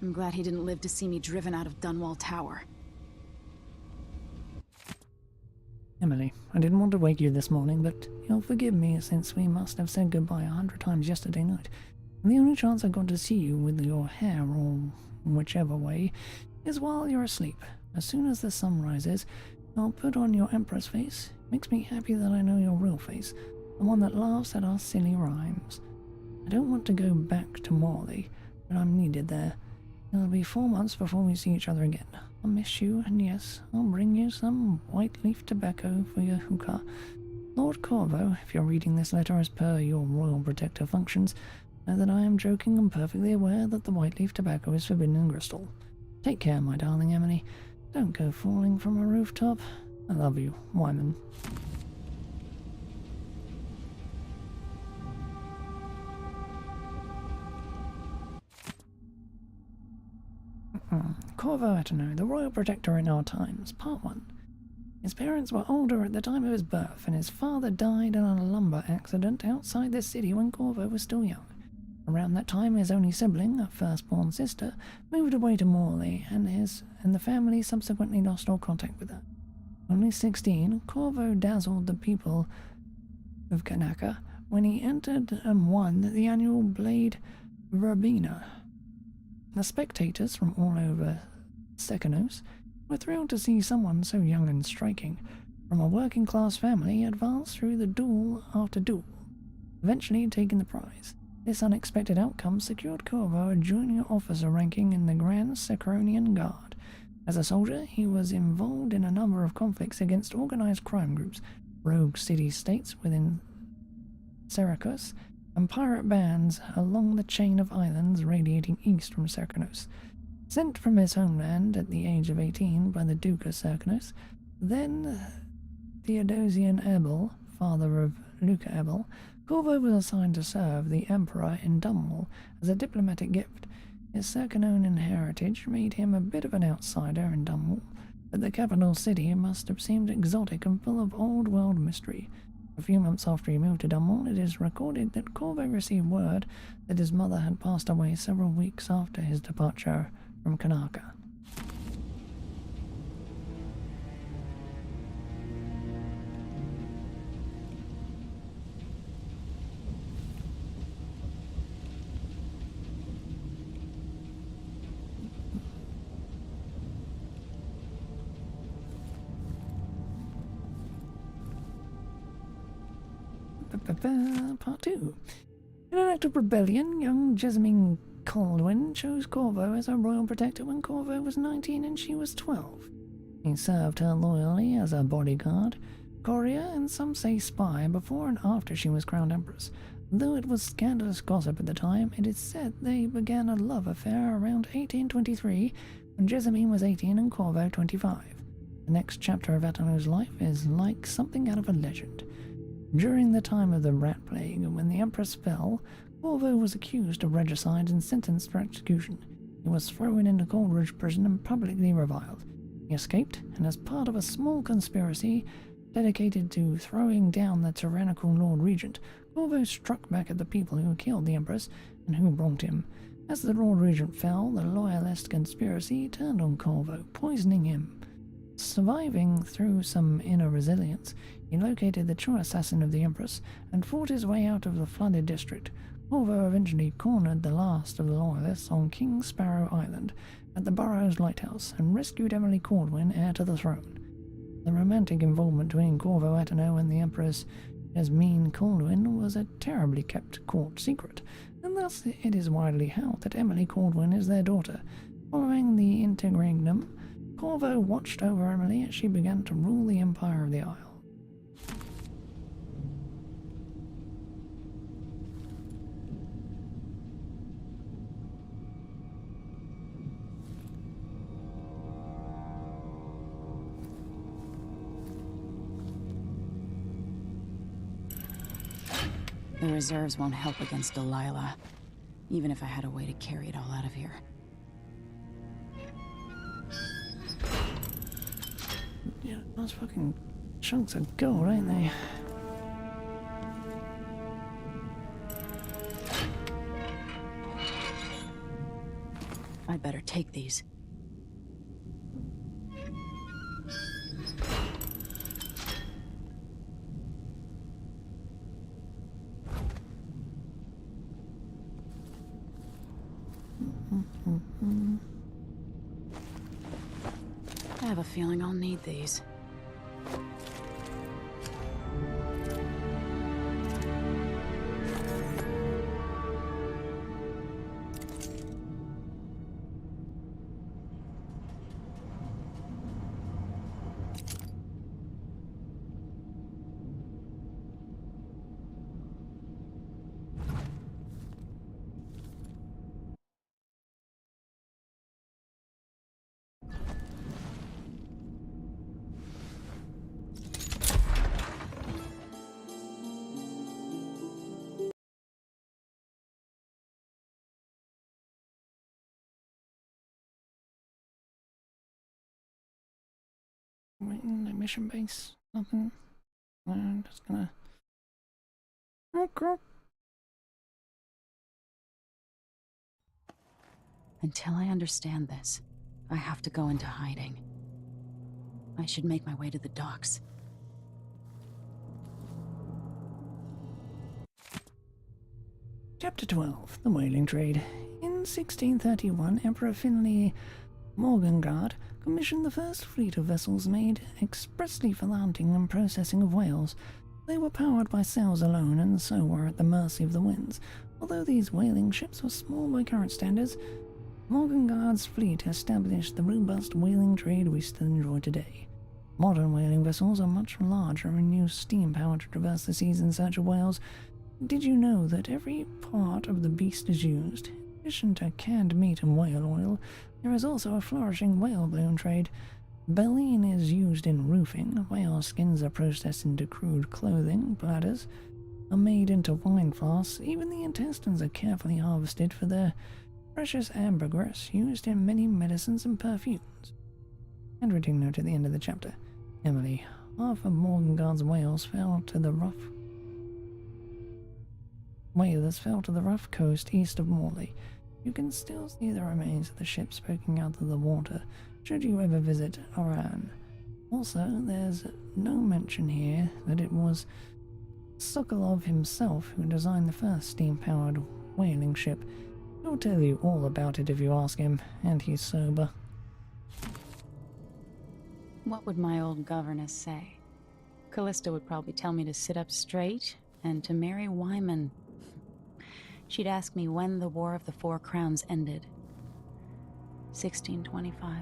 I'm glad he didn't live to see me driven out of Dunwall Tower. Emily, I didn't want to wake you this morning, but you'll forgive me since we must have said goodbye 100 times yesterday night. And the only chance I got to see you with your hair, or whichever way, is while you're asleep. As soon as the sun rises, I'll put on your Emperor's face. Makes me happy that I know your real face, the one that laughs at our silly rhymes. I don't want to go back to Morley, but I'm needed there. It'll be 4 months before we see each other again. I'll miss you, and yes, I'll bring you some white leaf tobacco for your hookah. Lord Corvo, if you're reading this letter as per your royal protector functions, know that I am joking and perfectly aware that the white leaf tobacco is forbidden in Bristol. Take care, my darling Emily. Don't go falling from a rooftop. I love you, Wyman. Corvo Atano, the Royal Protector in Our Times, Part 1. His parents were older at the time of his birth, and his father died in a lumber accident outside the city when Corvo was still young. Around that time, his only sibling, a firstborn sister, moved away to Morley, and the family subsequently lost all contact with her. Only 16, Corvo dazzled the people of Kanaka when he entered and won the annual Blade Verbena. The spectators from all over Sekanos were thrilled to see someone so young and striking, from a working-class family, advance through the duel after duel, eventually taking the prize. This unexpected outcome secured Corvo a junior officer ranking in the Grand Sekronian Guard. As a soldier, he was involved in a number of conflicts against organized crime groups, rogue city-states within Syracuse, and pirate bands along the chain of islands radiating east from Syracuse. Sent from his homeland at the age of 18 by the Duke of Syracuse, then Theodosian Ebel, father of Luca Ebel, Corvo was assigned to serve the Emperor in Dunwall as a diplomatic gift. His Circanonian heritage made him a bit of an outsider in Dunwall, but the capital city must have seemed exotic and full of old-world mystery. A few months after he moved to Dunwall, it is recorded that Corvo received word that his mother had passed away several weeks after his departure from Kanaka. Part 2. In an act of rebellion, young Jessamine Caldwin chose Corvo as her royal protector when Corvo was 19 and she was 12. He served her loyally as a bodyguard, courier, and some say spy before and after she was crowned empress. Though it was scandalous gossip at the time, it is said they began a love affair around 1823 when Jessamine was 18 and Corvo 25. The next chapter of Atano's life is like something out of a legend. During the time of the Rat Plague, when the Empress fell, Corvo was accused of regicide and sentenced for execution. He was thrown into Coleridge prison and publicly reviled. He escaped, and as part of a small conspiracy dedicated to throwing down the tyrannical Lord Regent, Corvo struck back at the people who killed the Empress and who wronged him. As the Lord Regent fell, the loyalist conspiracy turned on Corvo, poisoning him. Surviving through some inner resilience, he located the true assassin of the Empress and fought his way out of the flooded district. Corvo eventually cornered the last of the Loyalists on King Sparrow Island at the borough's lighthouse and rescued Emily Caldwin, heir to the throne. The romantic involvement between Corvo Attano and the Empress Jasmine Caldwin was a terribly kept court secret, and thus it is widely held that Emily Caldwin is their daughter. Following the interregnum, Corvo watched over Emily as she began to rule the Empire of the Isle. The reserves won't help against Delilah, even if I had a way to carry it all out of here. Yeah, those fucking chunks of gold, ain't they? I'd better take these. I have a feeling I'll need these. Waiting the mission base, nothing. I'm just gonna. Okay. Until I understand this, I have to go into hiding. I should make my way to the docks. Chapter 12, The Whaling Trade. In 1631, Emperor Finlay Morgengard commissioned the first fleet of vessels made expressly for the hunting and processing of whales. They were powered by sails alone and so were at the mercy of the winds. Although these whaling ships were small by current standards, Morgengard's fleet established the robust whaling trade we still enjoy today. Modern whaling vessels are much larger and use steam power to traverse the seas in search of whales. Did you know that every part of the beast is used? In addition to canned meat and whale oil, there is also a flourishing whale balloon trade. Baleen is used in roofing, whale skins are processed into crude clothing, bladders are made into wine flasks, even the intestines are carefully harvested for their precious ambergris used in many medicines and perfumes. Handwriting note at the end of the chapter. Emily, half of Morgengard's whales fell to the rough coast east of Morley. You can still see the remains of the ships poking out of the water, should you ever visit Oran. Also, there's no mention here that it was Sokolov himself who designed the first steam-powered whaling ship. He'll tell you all about it if you ask him, and he's sober. What would my old governess say? Callista would probably tell me to sit up straight and to marry Wyman. She'd ask me when the War of the Four Crowns ended. 1625.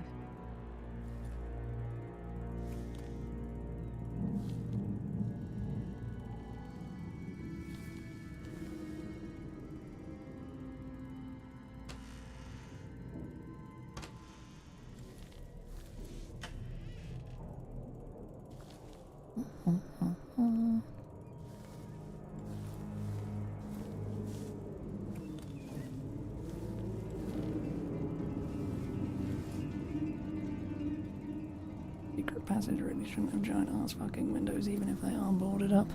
Secret passage really shouldn't have giant ass fucking windows even if they are boarded up.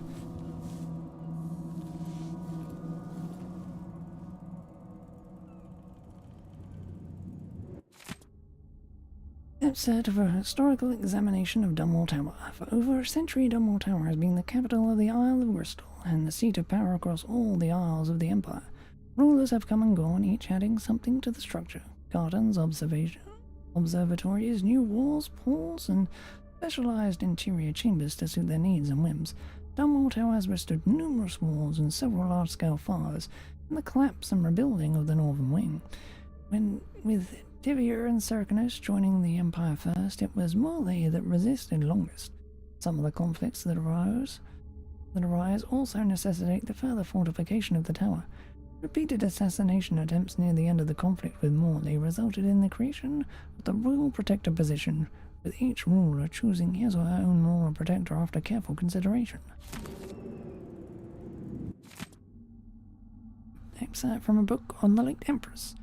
Set for a historical examination of Dunmore Tower. For over a century, Dunmore Tower has been the capital of the Isle of Bristol and the seat of power across all the isles of the Empire. Rulers have come and gone, each adding something to the structure. Gardens, observatories, new walls, pools, and specialized interior chambers to suit their needs and whims. Dunwall Tower has withstood numerous wars and several large-scale fires, and the collapse and rebuilding of the northern wing. With Tivia and Serkanos joining the Empire first, it was Morley that resisted longest. Some of the conflicts that arise also necessitate the further fortification of the tower. Repeated assassination attempts near the end of the conflict with Morley resulted in the creation of the Royal Protector position, with each ruler choosing his or her own Royal Protector after careful consideration. Excerpt from a book on the late Empress.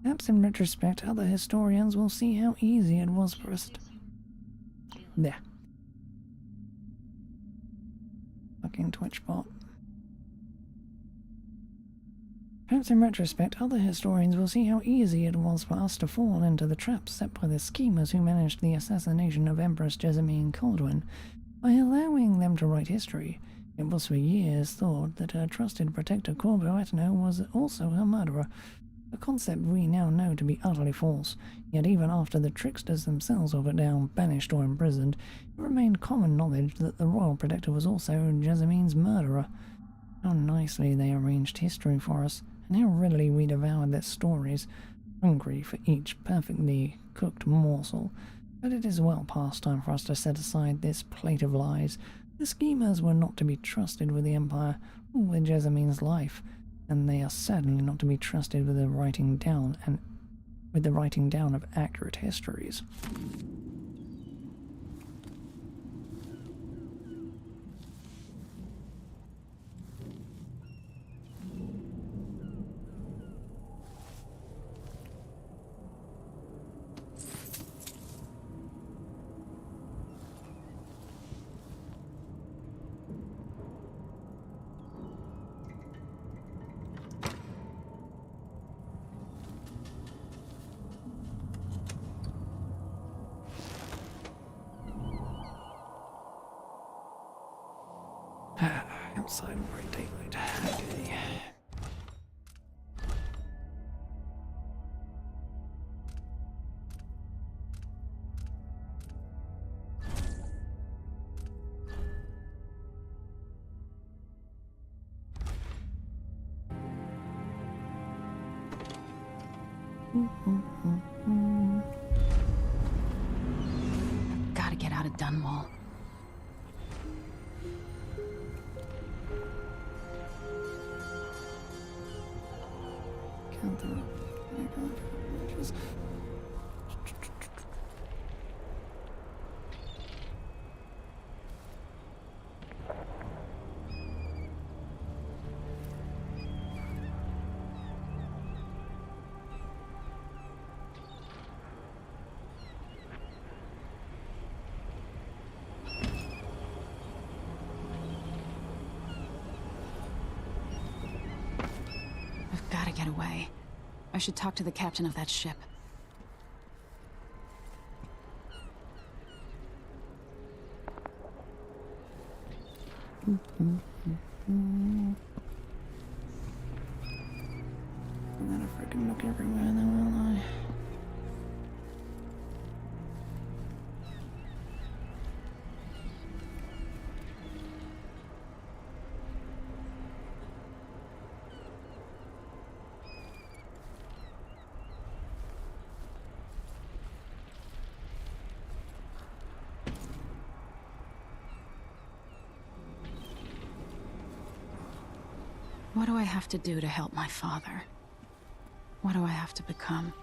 Perhaps in retrospect, other historians will see how easy it was for us to... There. Fucking Twitch bot. Perhaps in retrospect, other historians will see how easy it was for us to fall into the traps set by the schemers who managed the assassination of Empress Jessamine Caldwin. By allowing them to write history, it was for years thought that her trusted protector Corvo Atano was also her murderer, a concept we now know to be utterly false. Yet even after the tricksters themselves were put down, banished or imprisoned, it remained common knowledge that the Royal Protector was also Jessamine's murderer. How nicely they arranged history for us, and how readily we devoured their stories, hungry for each perfectly cooked morsel. But it is well past time for us to set aside this plate of lies. The schemers were not to be trusted with the Empire or with Jessamine's life, and they are certainly not to be trusted with the writing down of accurate histories. Outside bright daylight. Okay. Gotta get out of Dunwall. Count them. I've gotta get away. I should talk to the captain of that ship. And then I freaking look everywhere, then will I? What do I have to do to help my father? What do I have to become?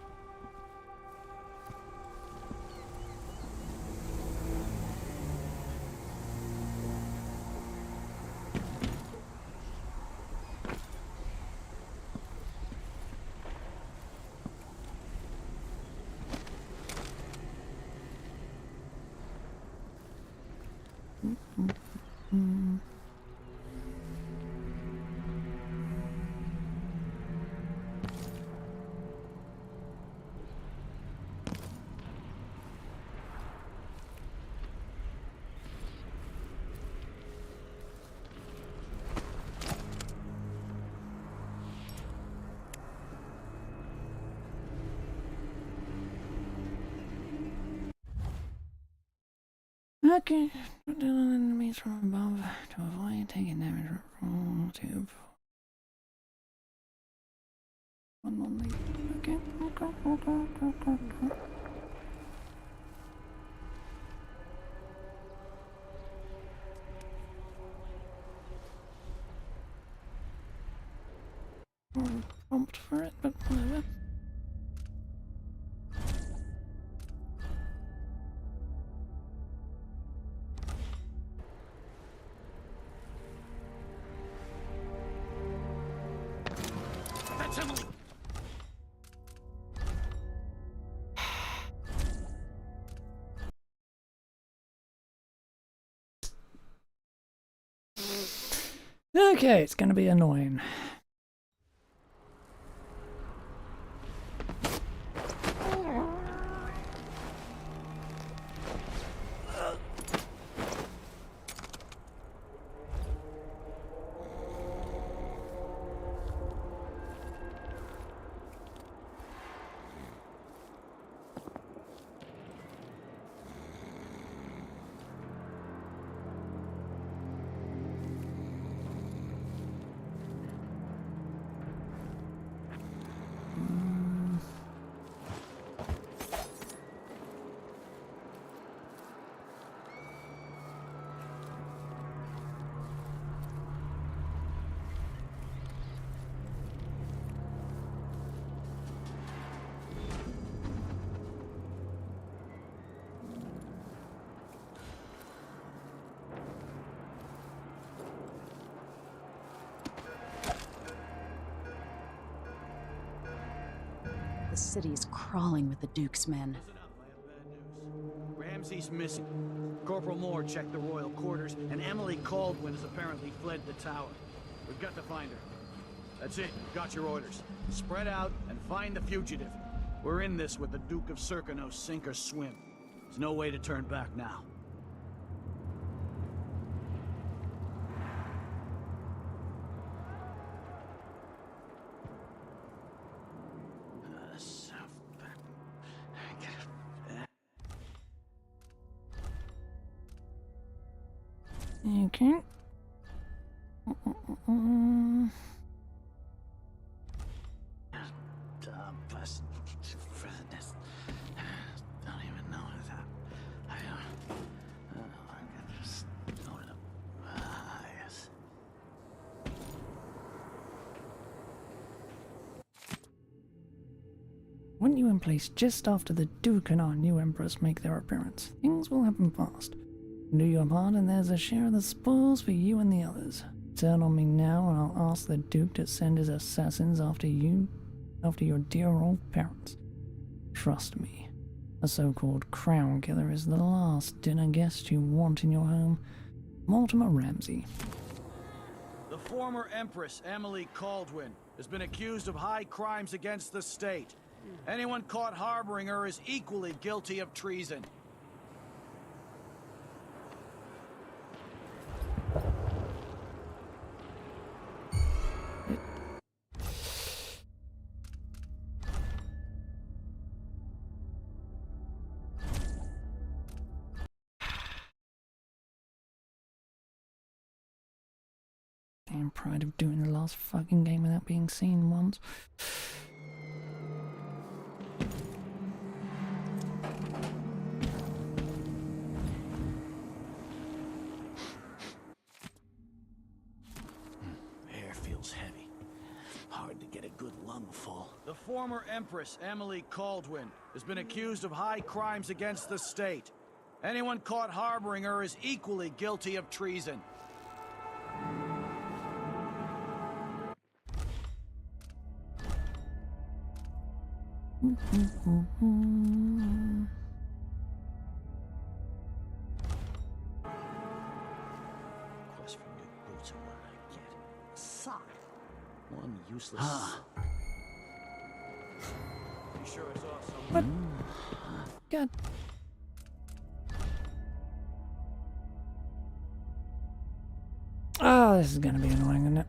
Okay, put down on enemies from above to avoid taking damage from tube. One more lead. Okay. Prompt for it, but whatever. That's Emily! Okay, it's gonna be annoying. The city is crawling with the Duke's men. Listen up, I have bad news. Ramsey's missing. Corporal Moore checked the royal quarters, and Emily Caldwin has apparently fled the tower. We've got to find her. That's it. Got your orders. Spread out and find the fugitive. We're in this with the Duke of Serkonos, sink or swim. There's no way to turn back now. Okay. Don't even know that. I can just know it. Yes. When you in place just after the Duke and our new Empress make their appearance, things will happen fast. Do your part and there's a share of the spoils for you and the others. Turn on me now and I'll ask the Duke to send his assassins after your dear old parents. Trust me, a so-called crown killer is the last dinner guest you want in your home. Mortimer Ramsey. The former Empress, Emily Caldwin, has been accused of high crimes against the state. Anyone caught harboring her is equally guilty of treason. Damn pride of doing the last fucking game without being seen once. Air feels heavy. Hard to get a good lungful. The former Empress, Emily Caldwin, has been accused of high crimes against the state. Anyone caught harboring her is equally guilty of treason. Quest for new boots and what did I get? Sock. One useless. You sure I saw someone? What? God. Oh, this is gonna be annoying, isn't it?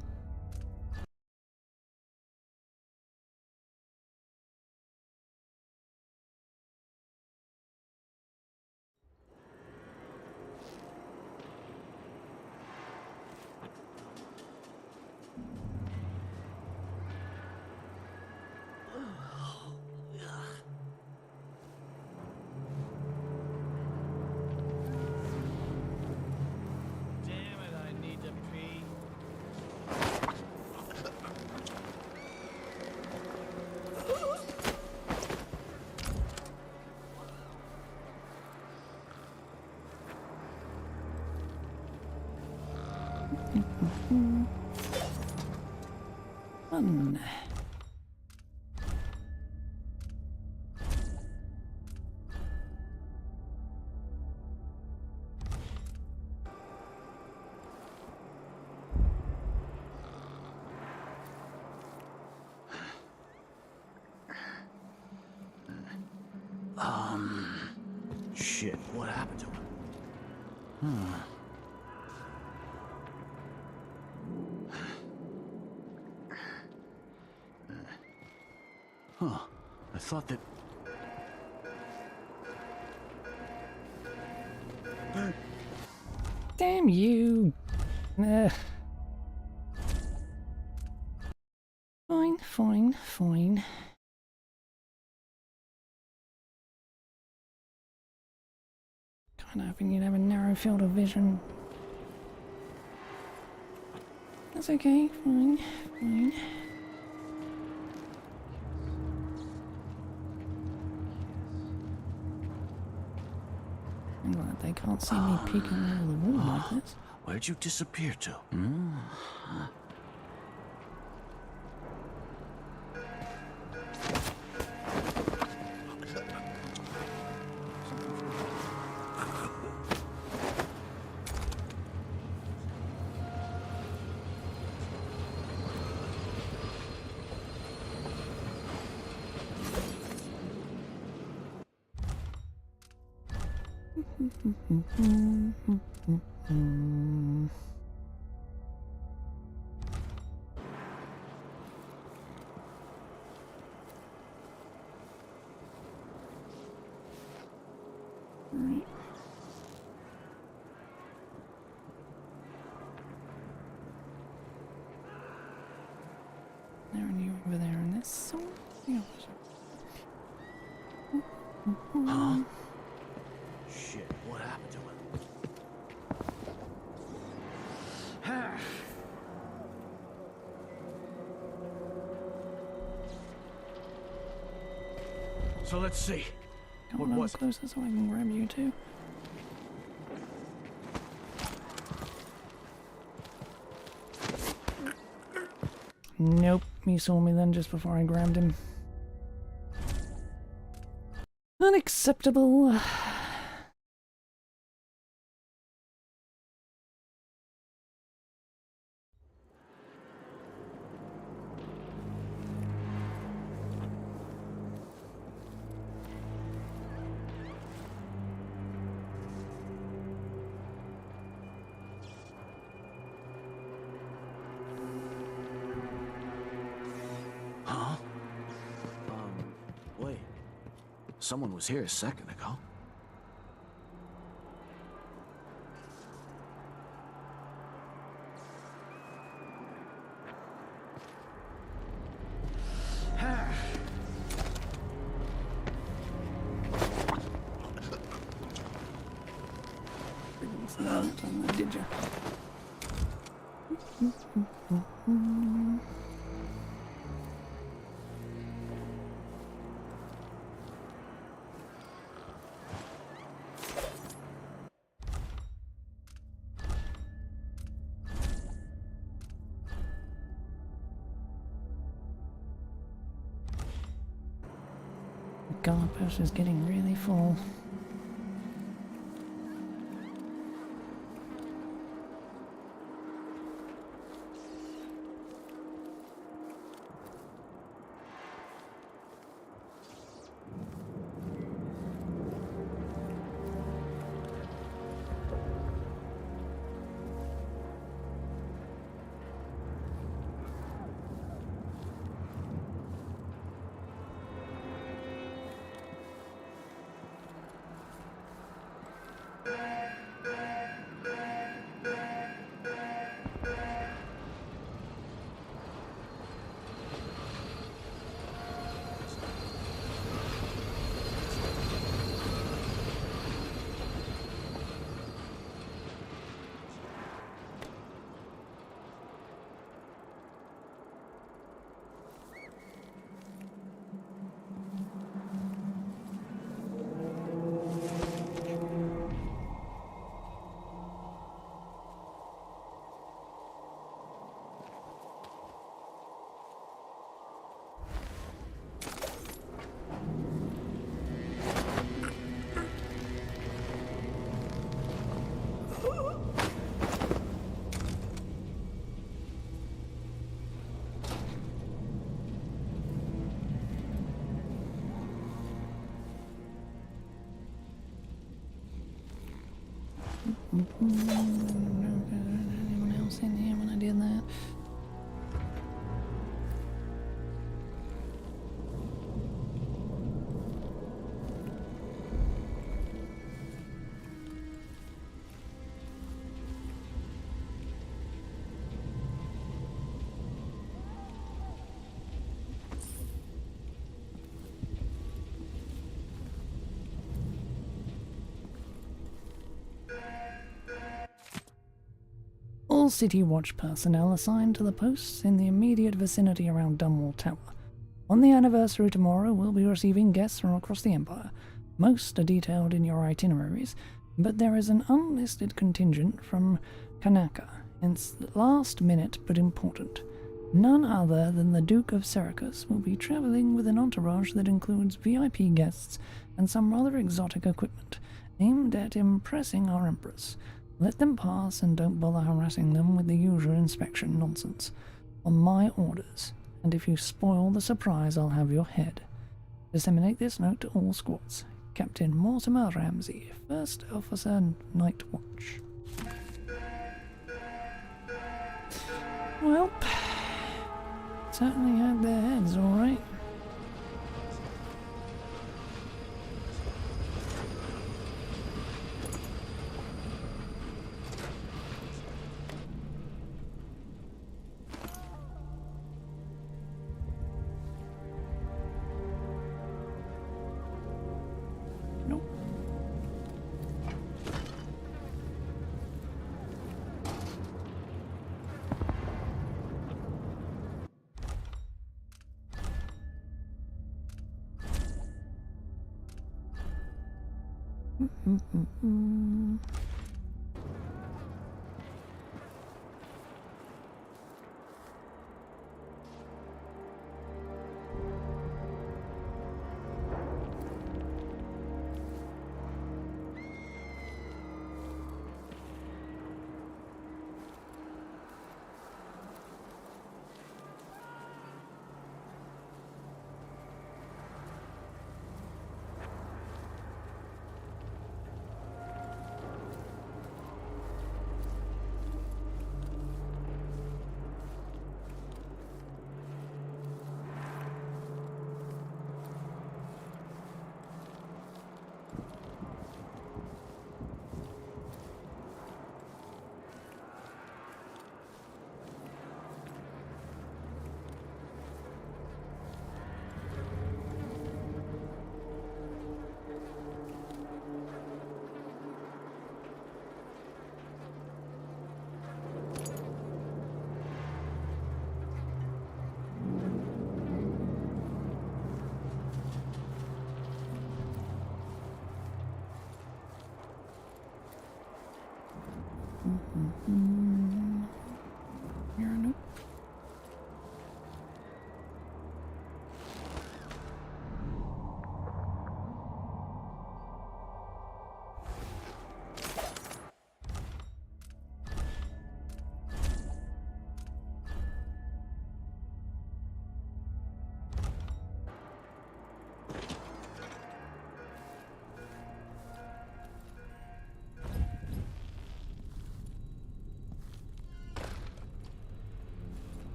Fun. Shit, what happened to him? Huh. I thought that... Damn you! Fine, fine, fine. Kinda hoping you'd have a narrow field of vision. That's okay, fine, fine. I'm glad they can't see me peeking over the wall like this. Where'd you disappear to? Right. There and you over there in this. So, yeah. Huh? Shit, what happened to him? So let's see. Come on, closer so I can grab you too. Nope, he saw me then just before I grabbed him. Unacceptable. Huh? Wait. Someone was here a second ago. Did you? The goalpost is getting really full. Anyone else in here when I did that? All City Watch personnel assigned to the posts in the immediate vicinity around Dunwall Tower. On the anniversary tomorrow, we'll be receiving guests from across the Empire. Most are detailed in your itineraries, but there is an unlisted contingent from Kanaka. It's last minute but important. None other than the Duke of Syracuse will be traveling with an entourage that includes VIP guests and some rather exotic equipment, aimed at impressing our Empress. Let them pass and don't bother harassing them with the usual inspection nonsense. On my orders, and if you spoil the surprise, I'll have your head. Disseminate this note to all squads. Captain Mortimer Ramsey, First Officer, Night Watch. Well, certainly had their heads all right. Here, nope.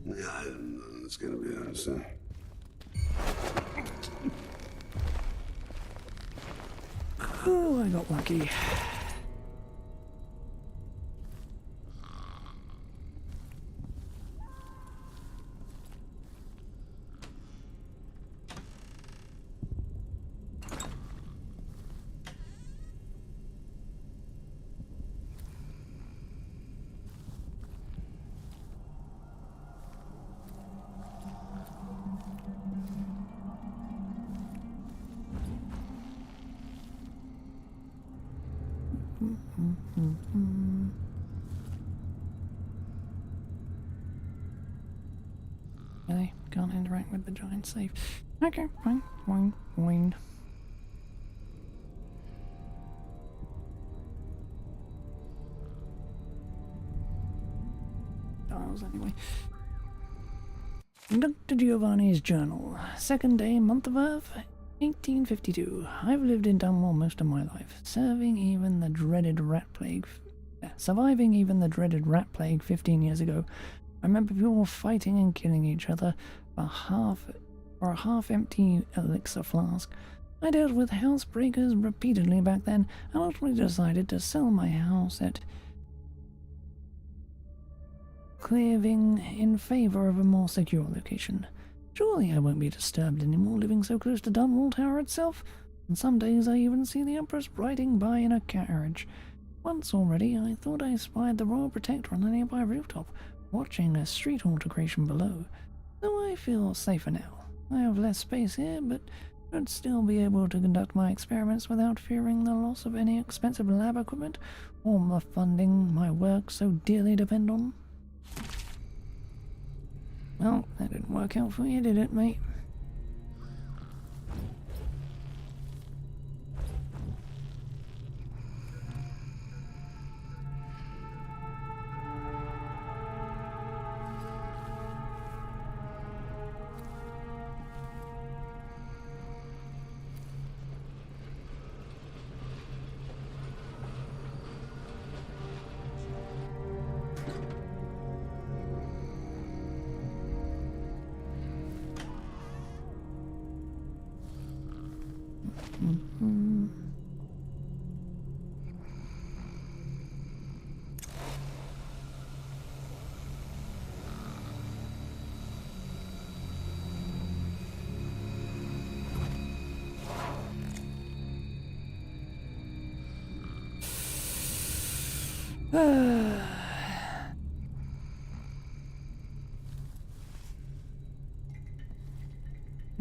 Yeah, I didn't know it's gonna be on soon. Oh, I got lucky. Okay, can't interact with the giant safe. Okay, fine, fine. Dials anyway. Dr. Giovanni's journal. Second day, month of Earth, 1852. I've lived in Dunwall most of my life, surviving even the dreaded rat plague 15 years ago. I remember people fighting and killing each other for a half-empty elixir flask. I dealt with housebreakers repeatedly back then, and ultimately decided to sell my house at Cleaving in favor of a more secure location. Surely I won't be disturbed anymore living so close to Dunwall Tower itself, and some days I even see the Empress riding by in a carriage. Once already I thought I spied the Royal Protector on a nearby rooftop, watching a street altercation below. So I feel safer now. I have less space here, but should still be able to conduct my experiments without fearing the loss of any expensive lab equipment or the funding my work so dearly depend on. Well, that didn't work out for you, did it, mate?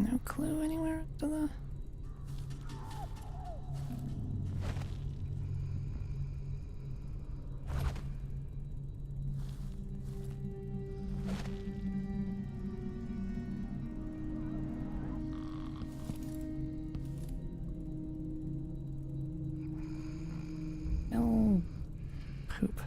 No clue anywhere to the... Oh, poop.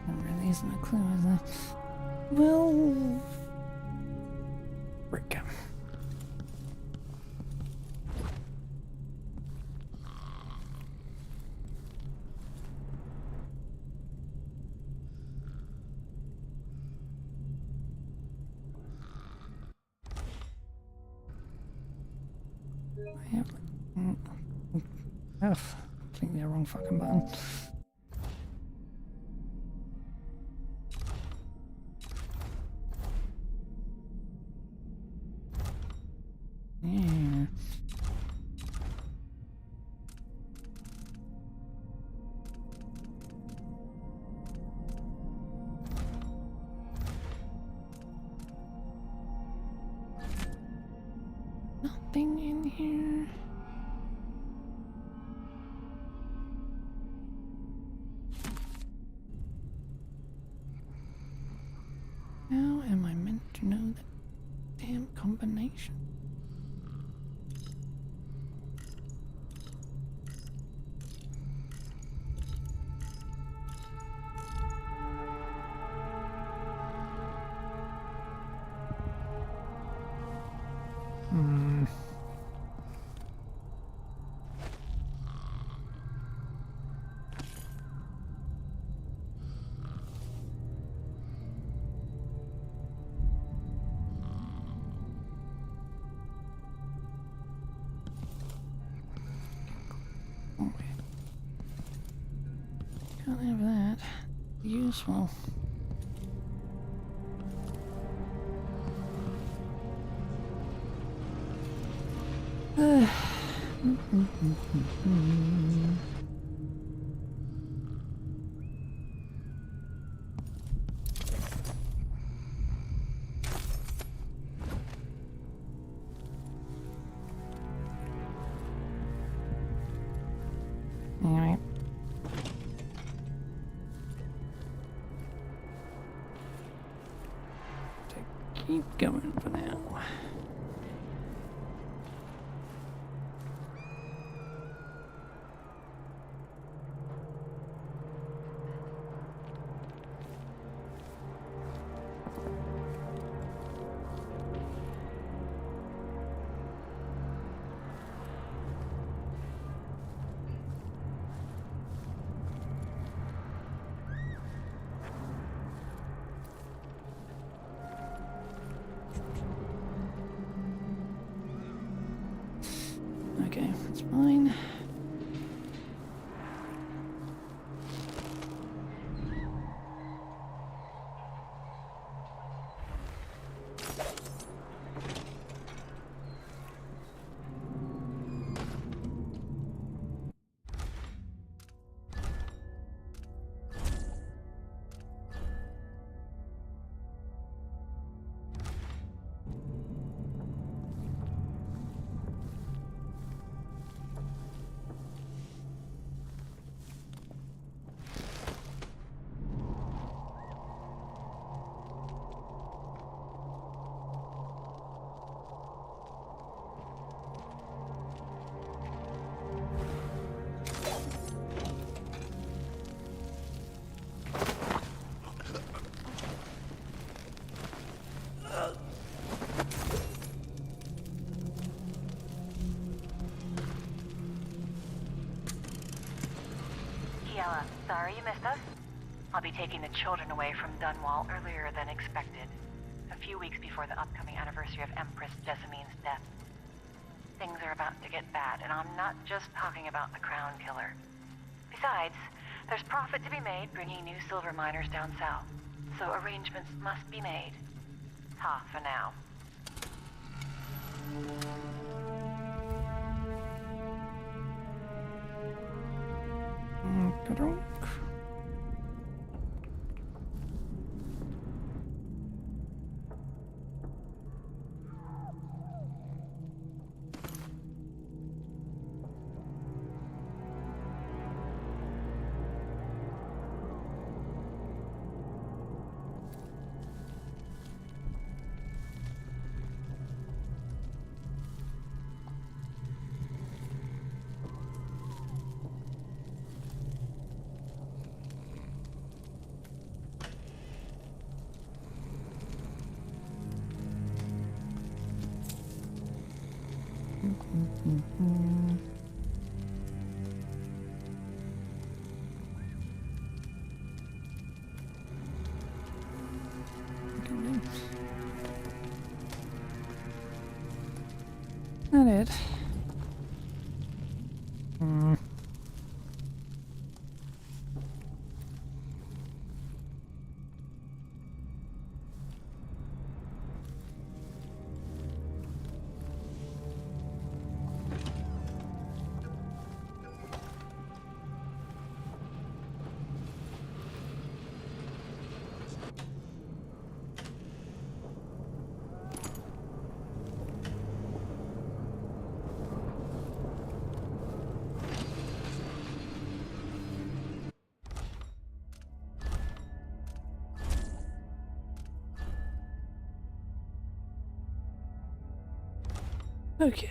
There isn't a clue, is there? Well... Frick. I have... Ugh. Completely the wrong fucking button. Yeah. Nothing in here. Can't have that. Useful. Alright. Keep going for now. Okay, that's fine. Sorry you missed us. I'll be taking the children away from Dunwall earlier than expected. A few weeks before the upcoming anniversary of Empress Jessamine's death. Things are about to get bad, and I'm not just talking about the Crown Killer. Besides, there's profit to be made bringing new silver miners down south. So arrangements must be made. Ha, for now. Not it. Okay.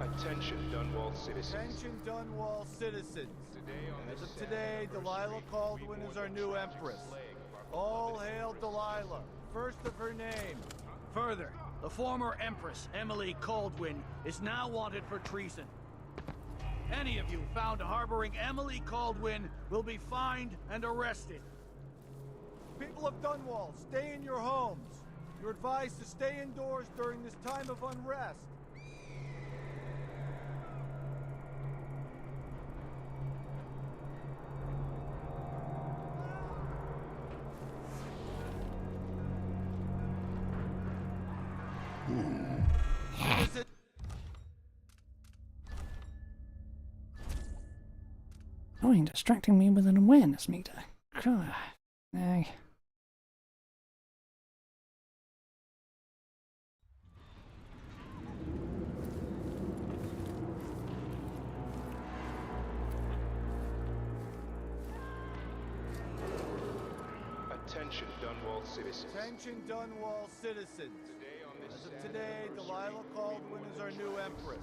Attention, Dunwall citizens. Attention, Dunwall citizens. Today on As this of today, sad Delilah anniversary, Caldwin we is our mourn the new tragic empress. slaying of our All hail Delilah, first of her name. Further, the former Empress, Emily Caldwin, is now wanted for treason. Any of you found harboring Emily Caldwin will be fined and arrested. People of Dunwall, stay in your homes. You're advised to stay indoors during this time of unrest. Oh, you're distracting me with an awareness meter. God. Nay. Attention, Dunwall citizens. Attention Dunwall citizens. As of today, Delilah Caldwin is our new Empress.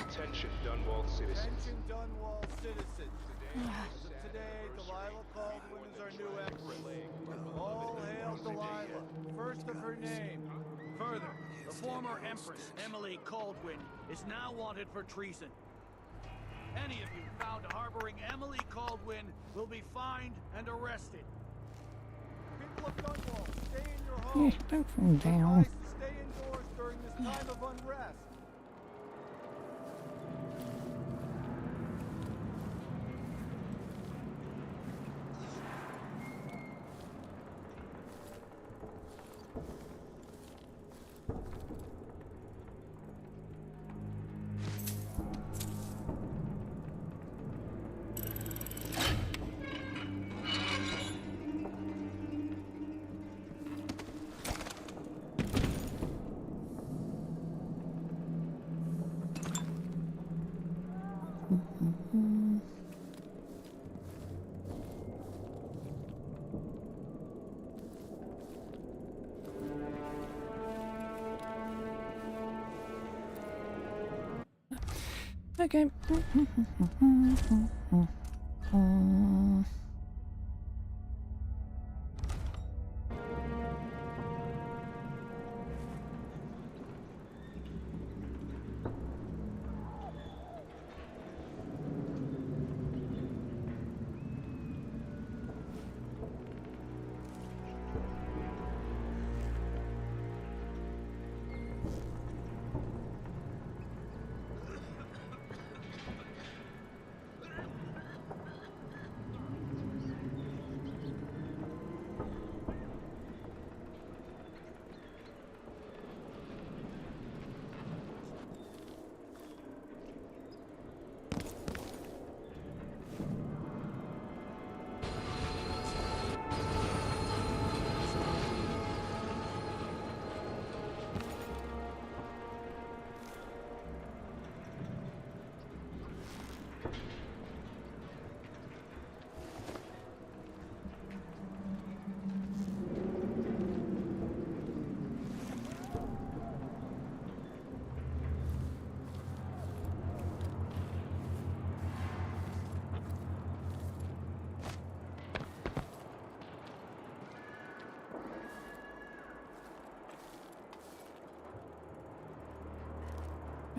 Attention, Dunwall citizens. Attention Dunwall citizens. As of today, Delilah Caldwin is our new Empress. All hail Delilah, first of her name. Further, the former Empress, Emily Caldwin, is now wanted for treason. Any of you found harboring Emily Caldwin will be fined and arrested. People of Dunwall, stay in your homes. Don't fall down. Advised to stay indoors during this time of unrest.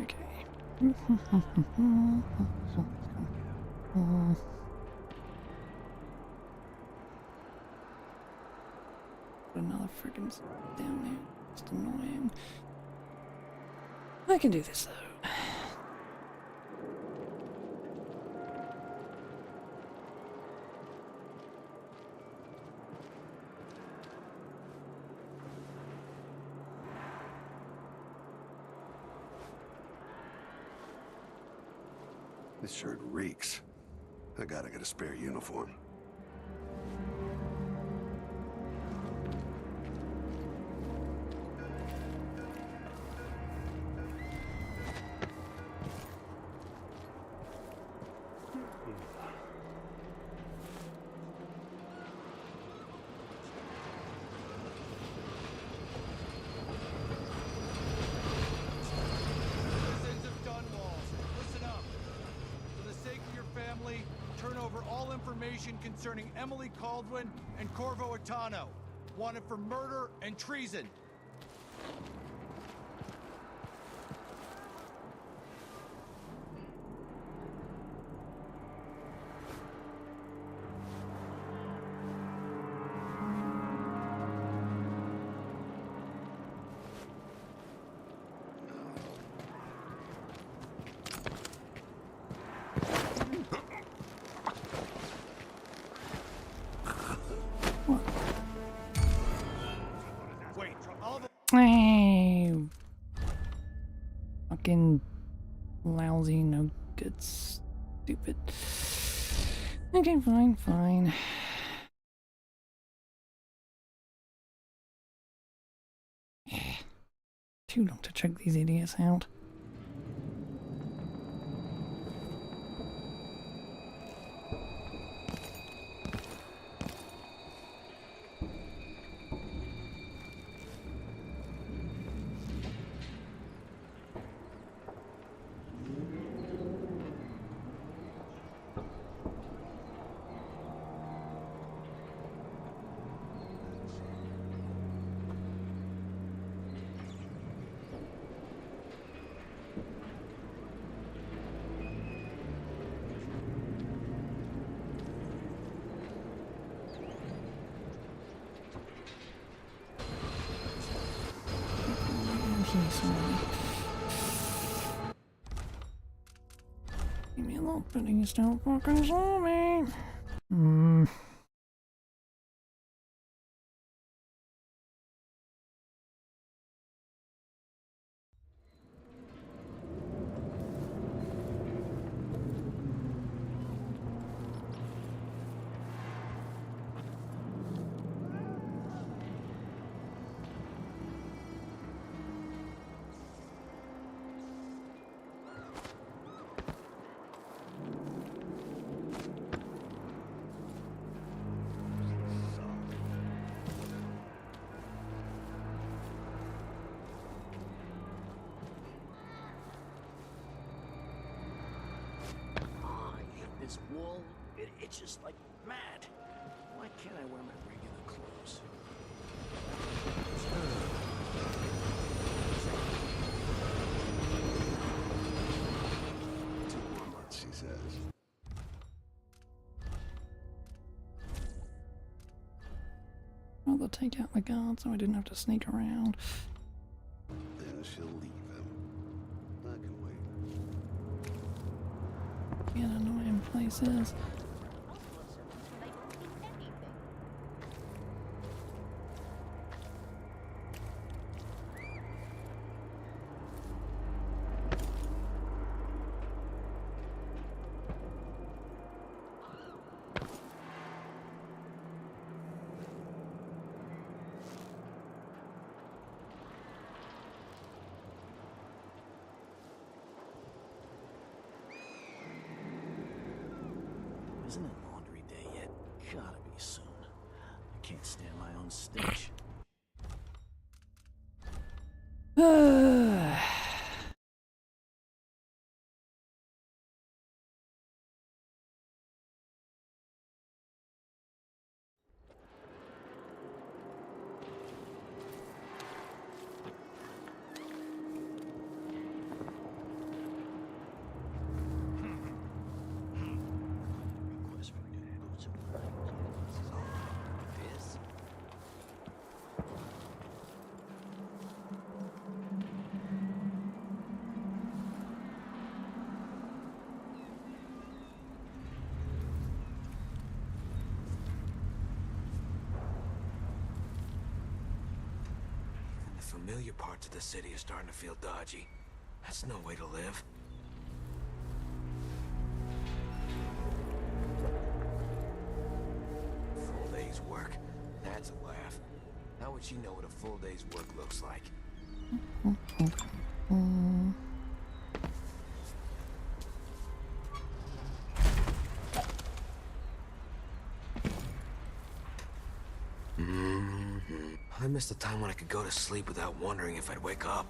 Okay. Another friggin' down there. It's annoying. I can do this though. This shirt reeks. I gotta get a spare uniform. information concerning Emily Caldwin and Corvo Atano, wanted for murder and treason. Wait, all the Hey, fucking lousy, no good, stupid. Okay, fine, fine. Too long to check these idiots out. Give me a little bit, you still fucking saw me. this wall, it itches like mad. Why can't I wear my regular clothes? She says. Well, they'll take out the guard so I didn't have to sneak around. Then she'll leave him. I can wait. Yeah, annoying places. Isn't it laundry day yet? Gotta be soon. I can't stand my own stench. The familiar parts of the city are starting to feel dodgy. That's no way to live. Full day's work. That's a laugh. How would she know what a full day's work looks like? I missed the time when I could go to sleep without wondering if I'd wake up.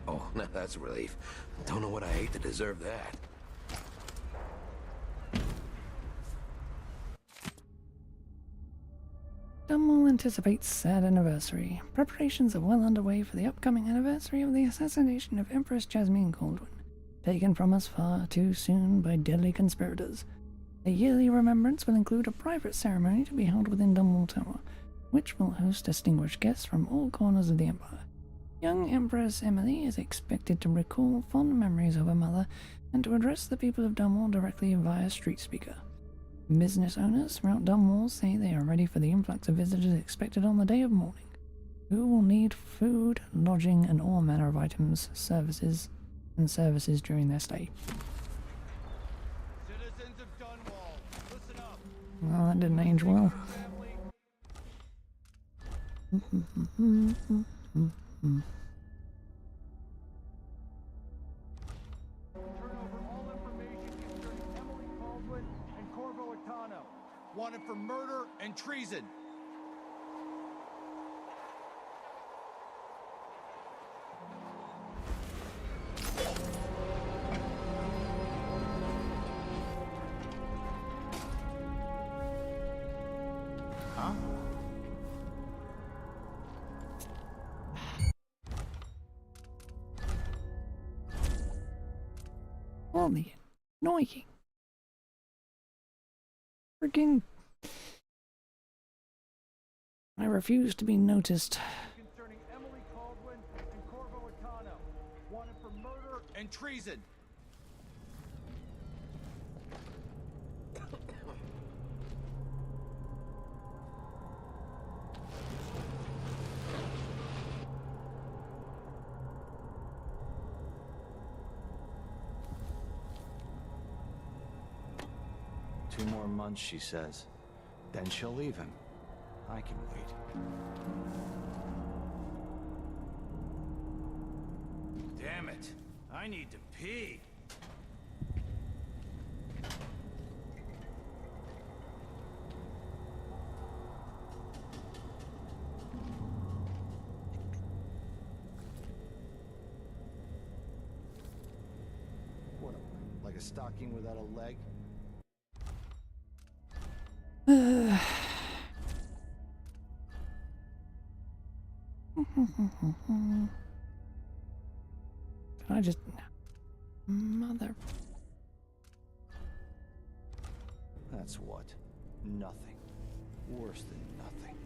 Oh, now that's a relief. Don't know what I ate to deserve that. Dunwall anticipates sad anniversary. Preparations are well underway for the upcoming anniversary of the assassination of Empress Jasmine Caldwin, taken from us far too soon by deadly conspirators. A yearly remembrance will include a private ceremony to be held within Dunwall Tower, which will host distinguished guests from all corners of the Empire. Young Empress Emily is expected to recall fond memories of her mother and to address the people of Dunwall directly via street speaker. Business owners throughout Dunwall say they are ready for the influx of visitors expected on the day of mourning, who will need food, lodging, and all manner of items, services during their stay. Citizens of Dunwall, listen up. Well, that didn't age well. Turn over all information concerning Emily Caldwin and Corvo Attano, wanted for murder and treason. Huh? Holy annoying. Freaking. I refuse to be noticed. Concerning Emily Caldwin and Corvo Attano, wanted for murder and treason. Two more months, she says. Then she'll leave him. I can wait. Damn it. I need to pee. What, like a stocking without a leg? I just... Mother... That's what? Nothing. Worse than nothing.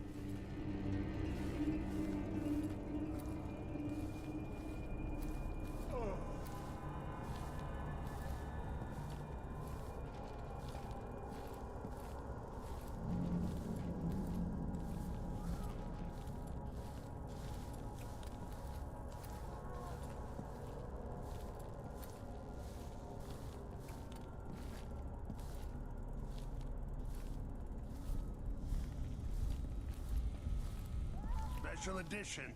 Special edition.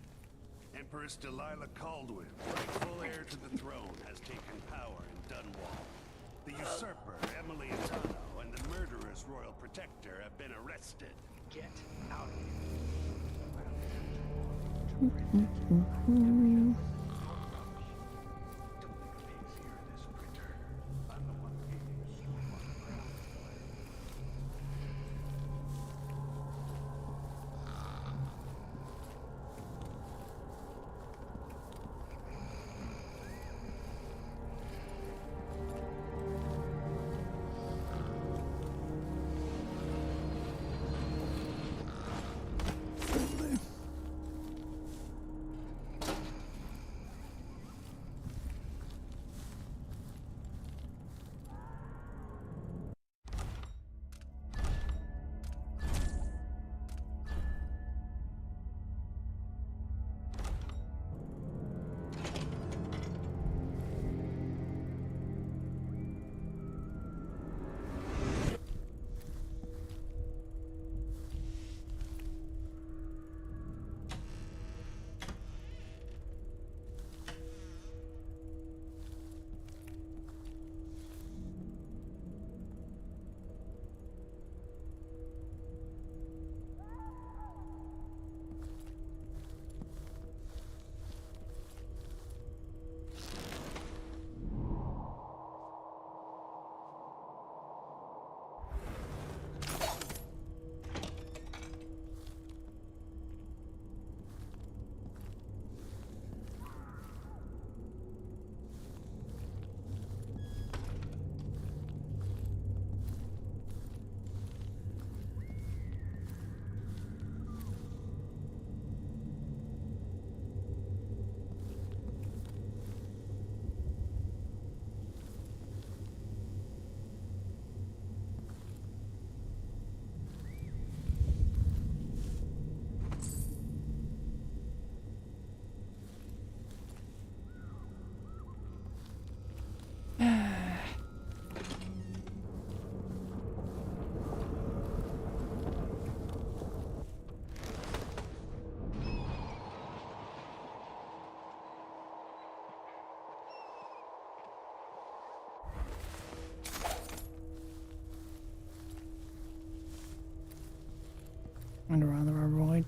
Empress Delilah Caldwin, rightful heir to the throne, has taken power in Dunwall. The usurper, Emily Attano, and the murderous royal protector have been arrested. Get out of here.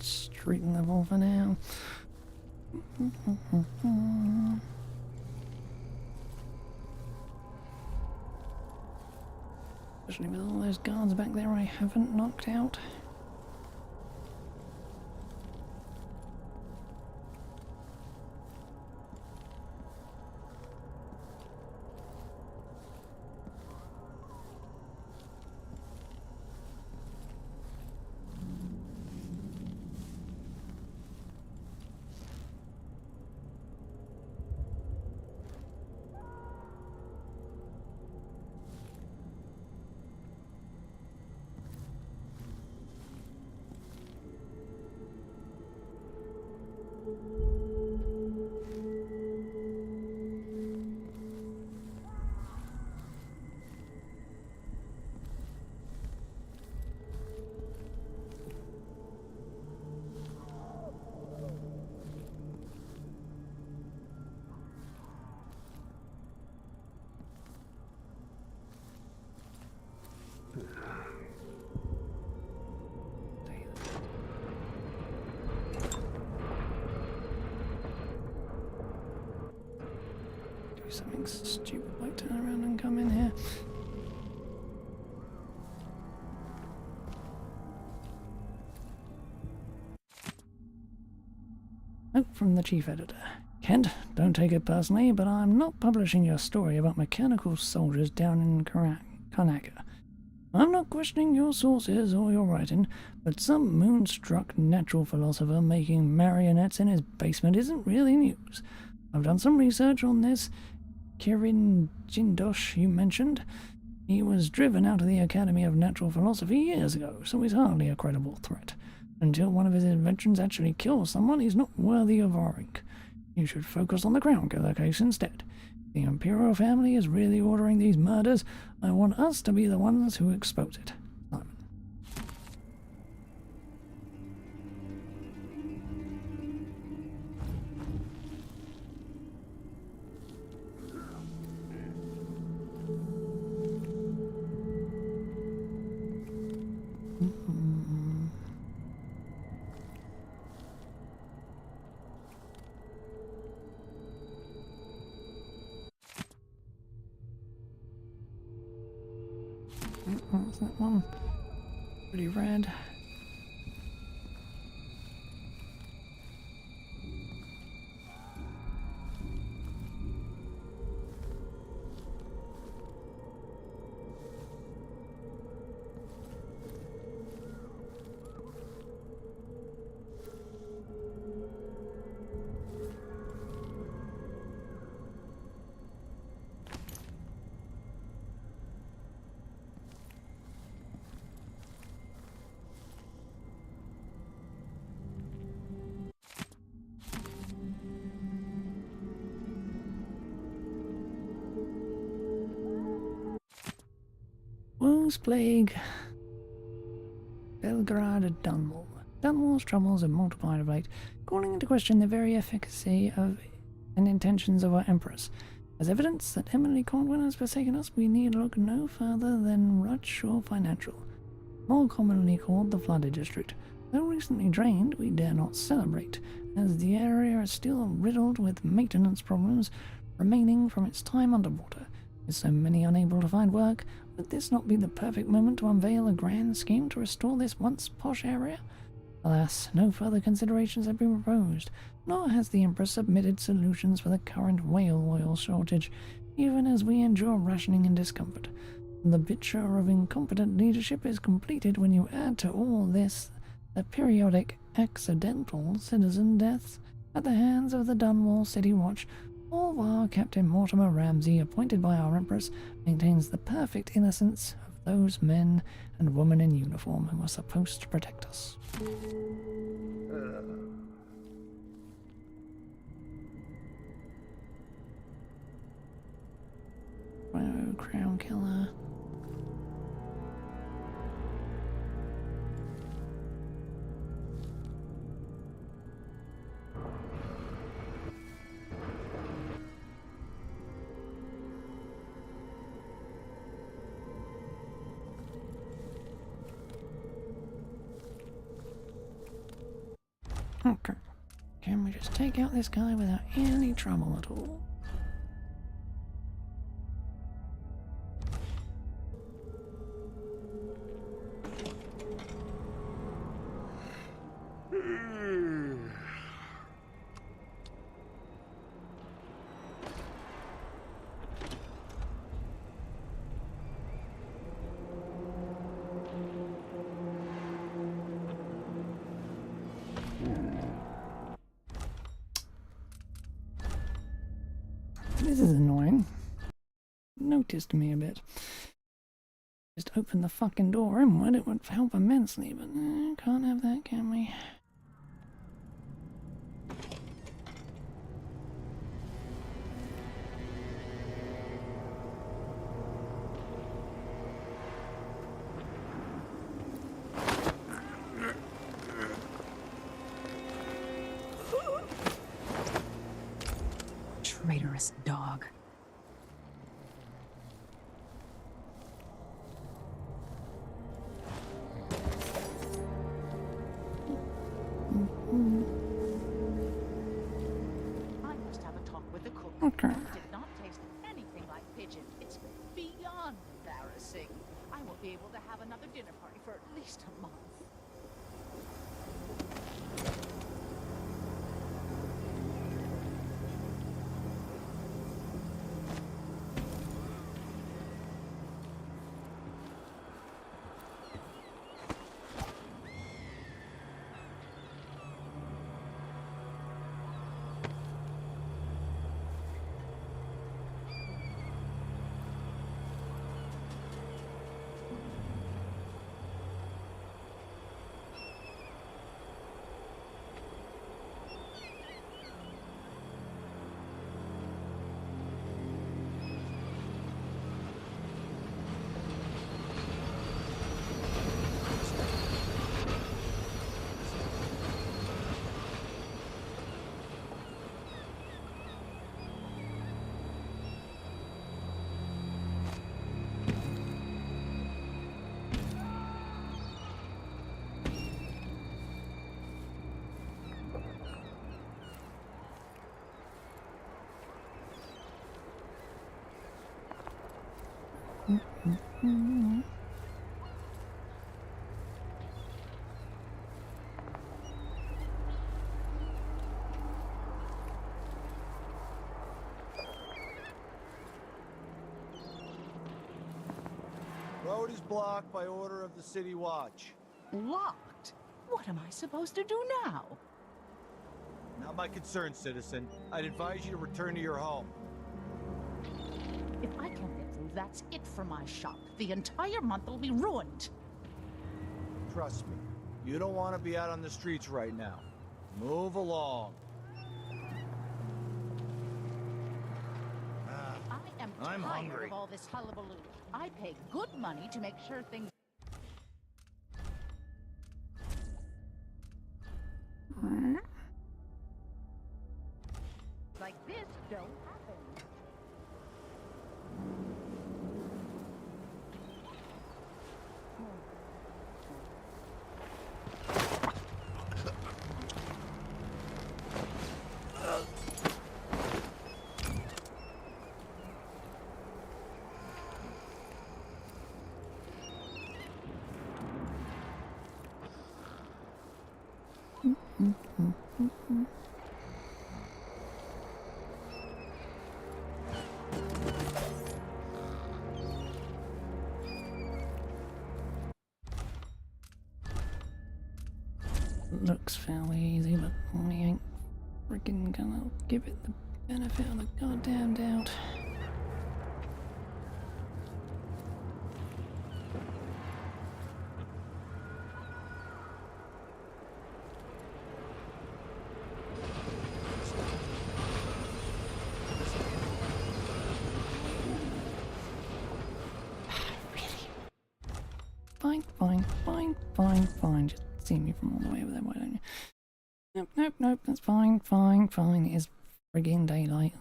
on street level for now. Especially with all those guards back there I haven't knocked out. Do something stupid like turn around and come in here. Note from the chief editor. Kent, don't take it personally, but I'm not publishing your story about mechanical soldiers down in Karnaca. I'm not questioning your sources or your writing, but some moonstruck natural philosopher making marionettes in his basement isn't really news. I've done some research on this Kirin Jindosh you mentioned. He was driven out of the Academy of Natural Philosophy years ago, so he's hardly a credible threat. Until one of his inventions actually kills someone, he's not worthy of our ink. You should focus on the Crown Killer case instead. The Imperial family is really ordering these murders. I want us to be the ones who expose it. Simon. What's that one? Pretty red. Wolves plague Belgrade and Dunwall. Dunwall's troubles have multiplied of late, calling into question the very efficacy of and intentions of our Empress. As evidence that Emily Caldwell has forsaken us, we need look no further than Rutshore Financial, more commonly called the Flooded District. Though recently drained, we dare not celebrate, as the area is still riddled with maintenance problems remaining from its time underwater. With so many unable to find work, would this not be the perfect moment to unveil a grand scheme to restore this once posh area? Alas, no further considerations have been proposed, nor has the Empress submitted solutions for the current whale oil shortage, even as we endure rationing and discomfort. The picture of incompetent leadership is completed when you add to all this the periodic accidental citizen deaths at the hands of the Dunwall City Watch, all while Captain Mortimer Ramsey, appointed by our Empress, maintains the perfect innocence of those men and women in uniform who are supposed to protect us. Oh, Crown Killer. Okay. Can we just take out this guy without any trouble at all? This is annoying. Noticed me a bit. Just open the fucking door inward, it would help immensely, but can't have that, can we? Traitorous dog. I must have a talk with the cook. Okay. It did not taste anything like pigeon. It's beyond embarrassing. I won't be able to have another dinner party for at least a month. Road is blocked by order of the City Watch. Locked? What am I supposed to do now? Not my concern, citizen. I'd advise you to return to your home. If I can't get through, that's it for my shop. The entire month will be ruined. Trust me, you don't want to be out on the streets right now. Move along. I am I'm tired hungry. of all this hullabaloo. I pay good money to make sure things... like this don't happen. Looks fairly easy, but we ain't freaking gonna give it the benefit of the goddamn doubt. Fine. Just see me from all the way over there, why don't you? Nope, that's fine. It is friggin' daylight.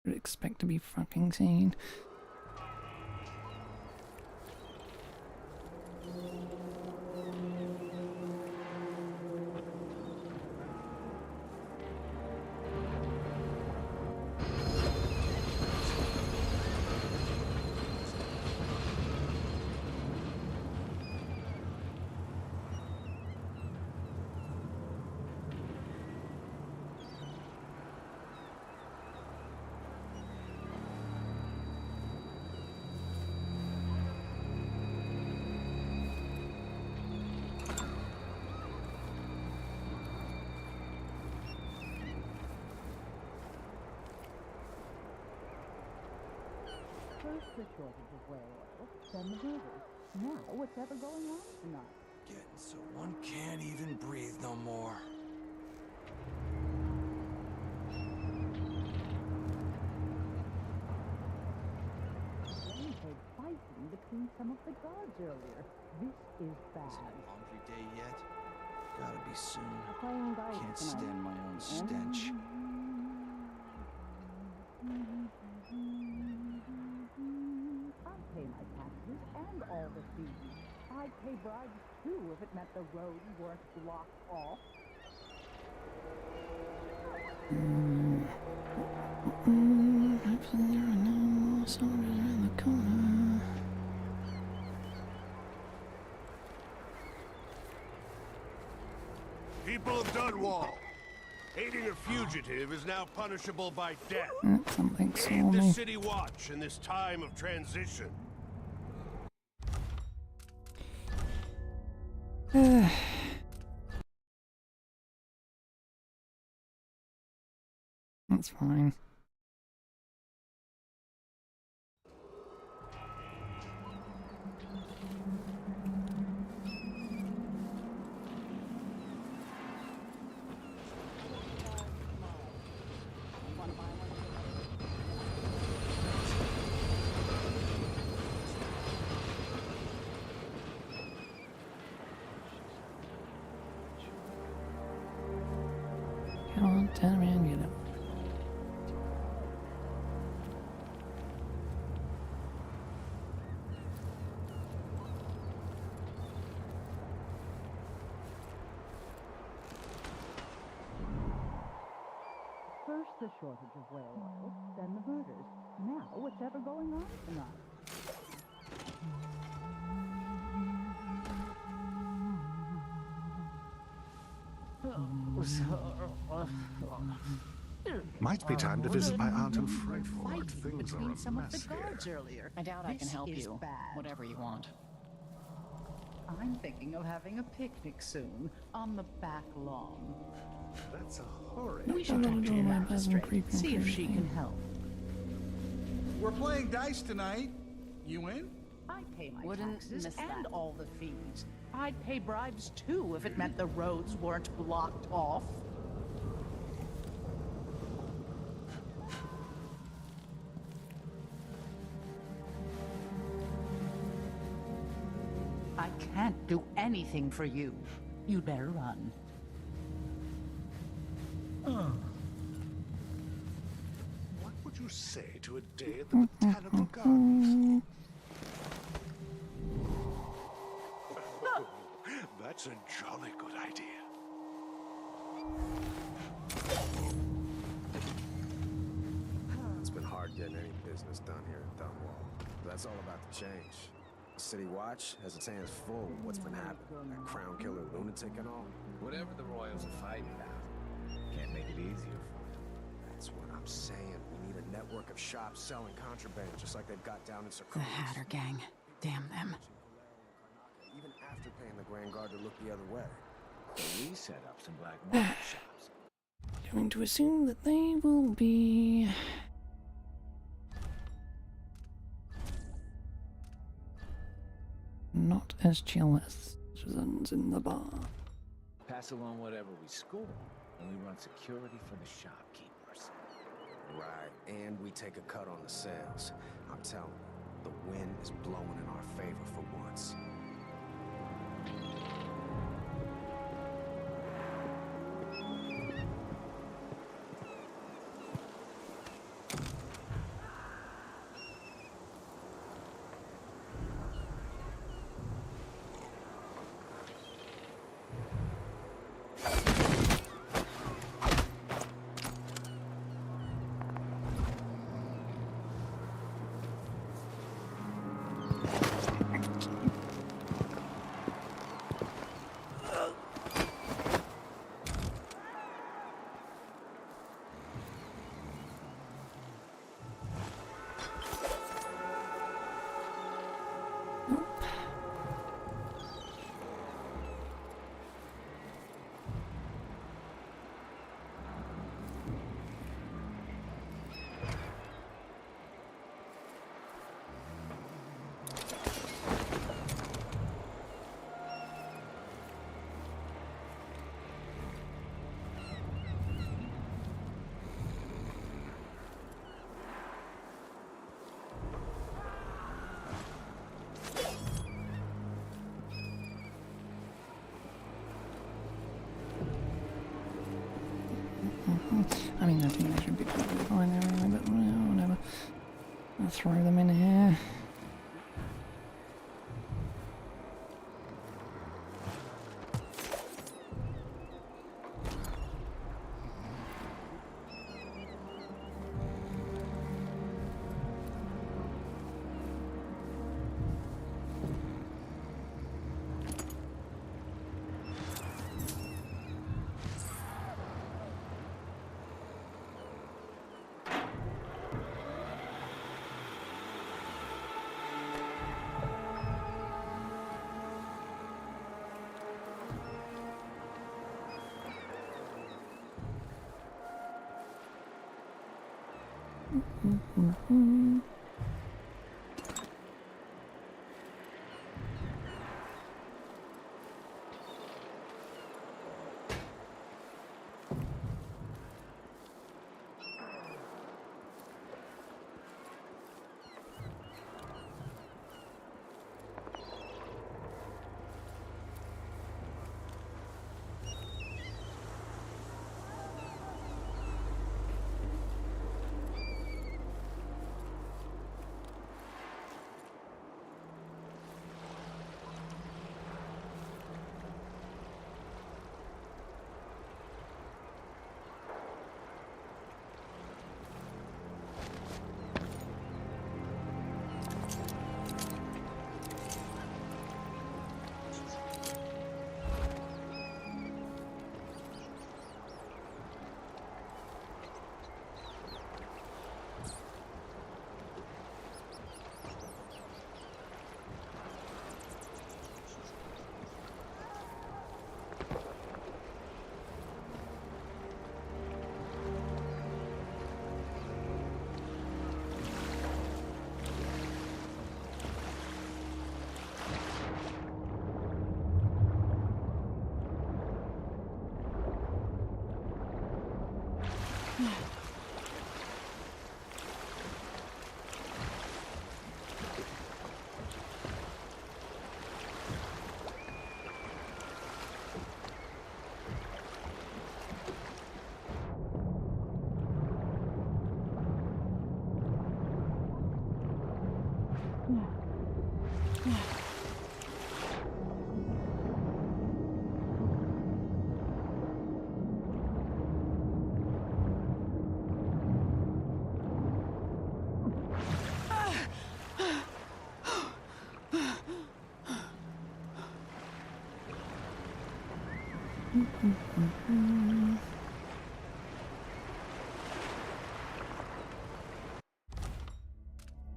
Would expect to be fucking seen. First the shortage of whale oil, then the murders. Now what's ever going on tonight? Getting so one can't even breathe no more. They had fighting between some of the guards earlier. This is bad. Is it laundry day yet? Gotta be soon. Playing dice Can't tonight. stand my own stench. I'd pay my taxes and all the fees. I'd pay bribes too if it meant the roads weren't blocked off. Hopefully there are no more soldiers around the corner. People of Dunwall, aiding a fugitive is now punishable by death. Something saw Aid the me. city watch in this time of transition. That's fine. Come on, turn around, get up. First the shortage of whale oil, then the murders. Now what's ever going on tonight? Might be time to visit my aunt in Frankfurt. Things are Between a some of mess the guards here. earlier. I doubt I can This help is you. bad. Whatever you want. I'm thinking of having a picnic soon on the back lawn. That's a horrid. We should talk to the magistrate, see if she can help. We're playing dice tonight. You in? I'd pay my Wouldn't taxes miss and that. all the fees. I'd pay bribes too if it meant the roads weren't blocked off. I can't do anything for you. You'd better run. What would you say to a day at the Botanical Gardens? That's a jolly good idea. It's been hard getting any business done here in Dunwall. But that's all about to change. The City Watch has its hands full with what's been happening. That crown killer lunatic and all. Whatever the Royals are fighting about, can't make it easier for them. That's what I'm saying. We need a network of shops selling contraband, just like they've got down in The Circus. Hatter Gang. Damn them. Even after paying the Grand Guard to look the other way. So we set up some black market shops. Going to assume that they will be not as chill as citizens in the bar. Pass along whatever we score, and we run security for the shopkeepers. Right, and we take a cut on the sales. I'm telling you, the wind is blowing in our favor for once. I mean, I think they should be totally fine anyway, but well, whatever. I'll throw them in here.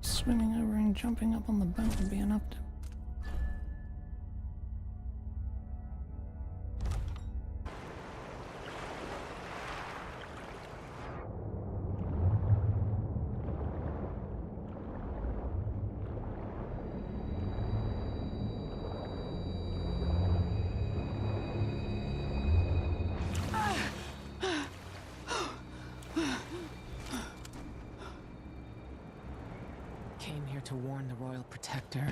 Swimming over and jumping up on the boat would be enough to... Came here to warn the Royal Protector.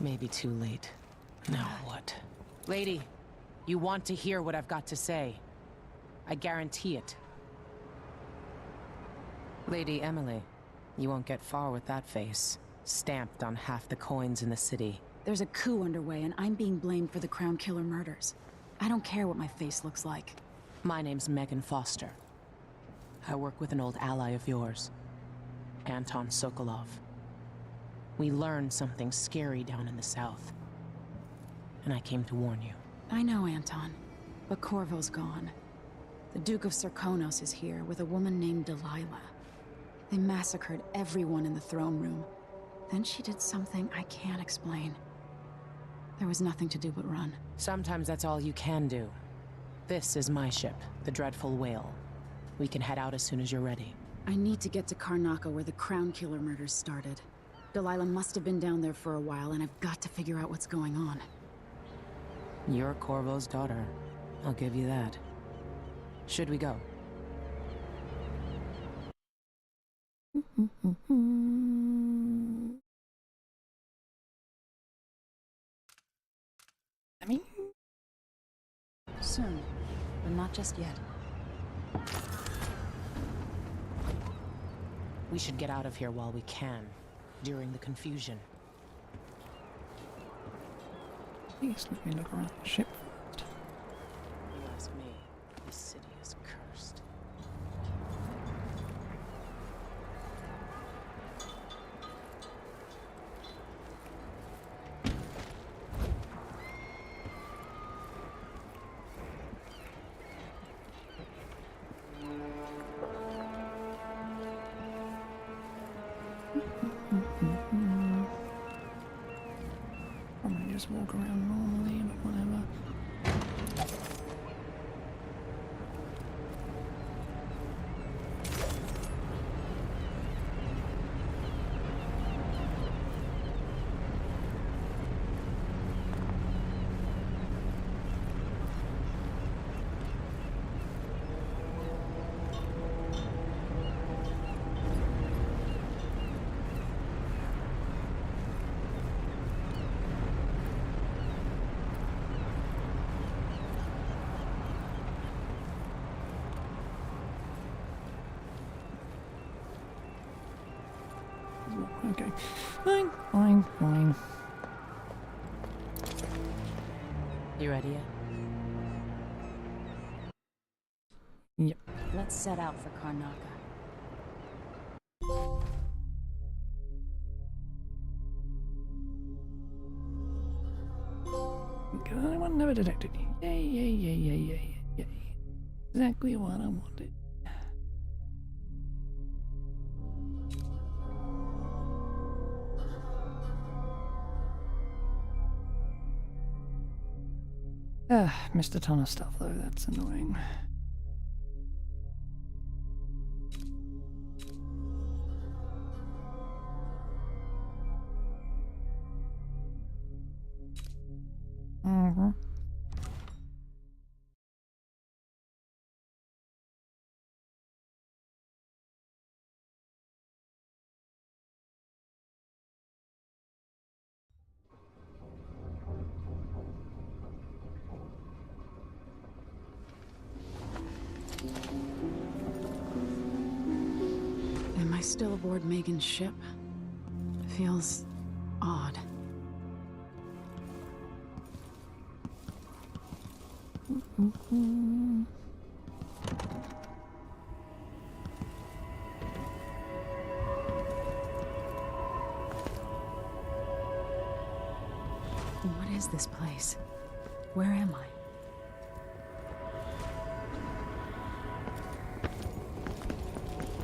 Maybe too late. Now what? Lady, you want to hear what I've got to say. I guarantee it. Lady Emily, you won't get far with that face. Stamped on half the coins in the city. There's a coup underway, and I'm being blamed for the Crown Killer murders. I don't care what my face looks like. My name's Megan Foster. I work with an old ally of yours, Anton Sokolov. We learned something scary down in the south, and I came to warn you. I know, Anton, but Corvo's gone. The Duke of Sarkonos is here with a woman named Delilah. They massacred everyone in the throne room. Then she did something I can't explain. There was nothing to do but run. Sometimes that's all you can do. This is my ship, the Dreadful Whale. We can head out as soon as you're ready. I need to get to Karnaca where the Crown Killer murders started. Delilah must have been down there for a while, and I've got to figure out what's going on. You're Corvo's daughter. I'll give you that. Should we go? I mean... Soon, but not just yet. We should get out of here while we can, during the confusion. Please let me look around the ship. You ask me, this city is cursed. Probably just walk around normally, but whatever. Okay. Fine, fine, fine. You ready yet? Yep. Let's set out for Karnaca. Anyone never detected you. Yay, yay, yay, yay, yay, yay. Exactly what I wanted. Missed a ton of stuff though, that's annoying. Mm-hmm. Am I still aboard Megan's ship? Feels odd. What is this place? Where am I?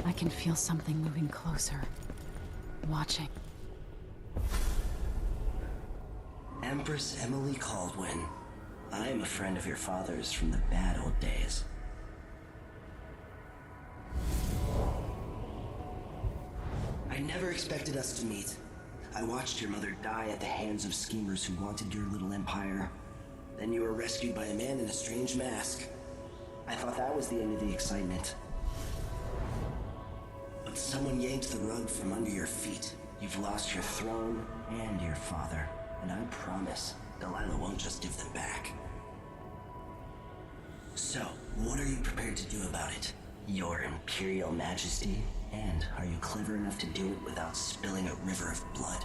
I can feel something moving closer. Watching. Empress Emily Caldwin. I am a friend of your father's from the bad old days. I never expected us to meet. I watched your mother die at the hands of schemers who wanted your little empire. Then you were rescued by a man in a strange mask. I thought that was the end of the excitement. But someone yanked the rug from under your feet. You've lost your throne and your father. And I promise, Delilah won't just give them back. So, what are you prepared to do about it? Your Imperial Majesty? And are you clever enough to do it without spilling a river of blood?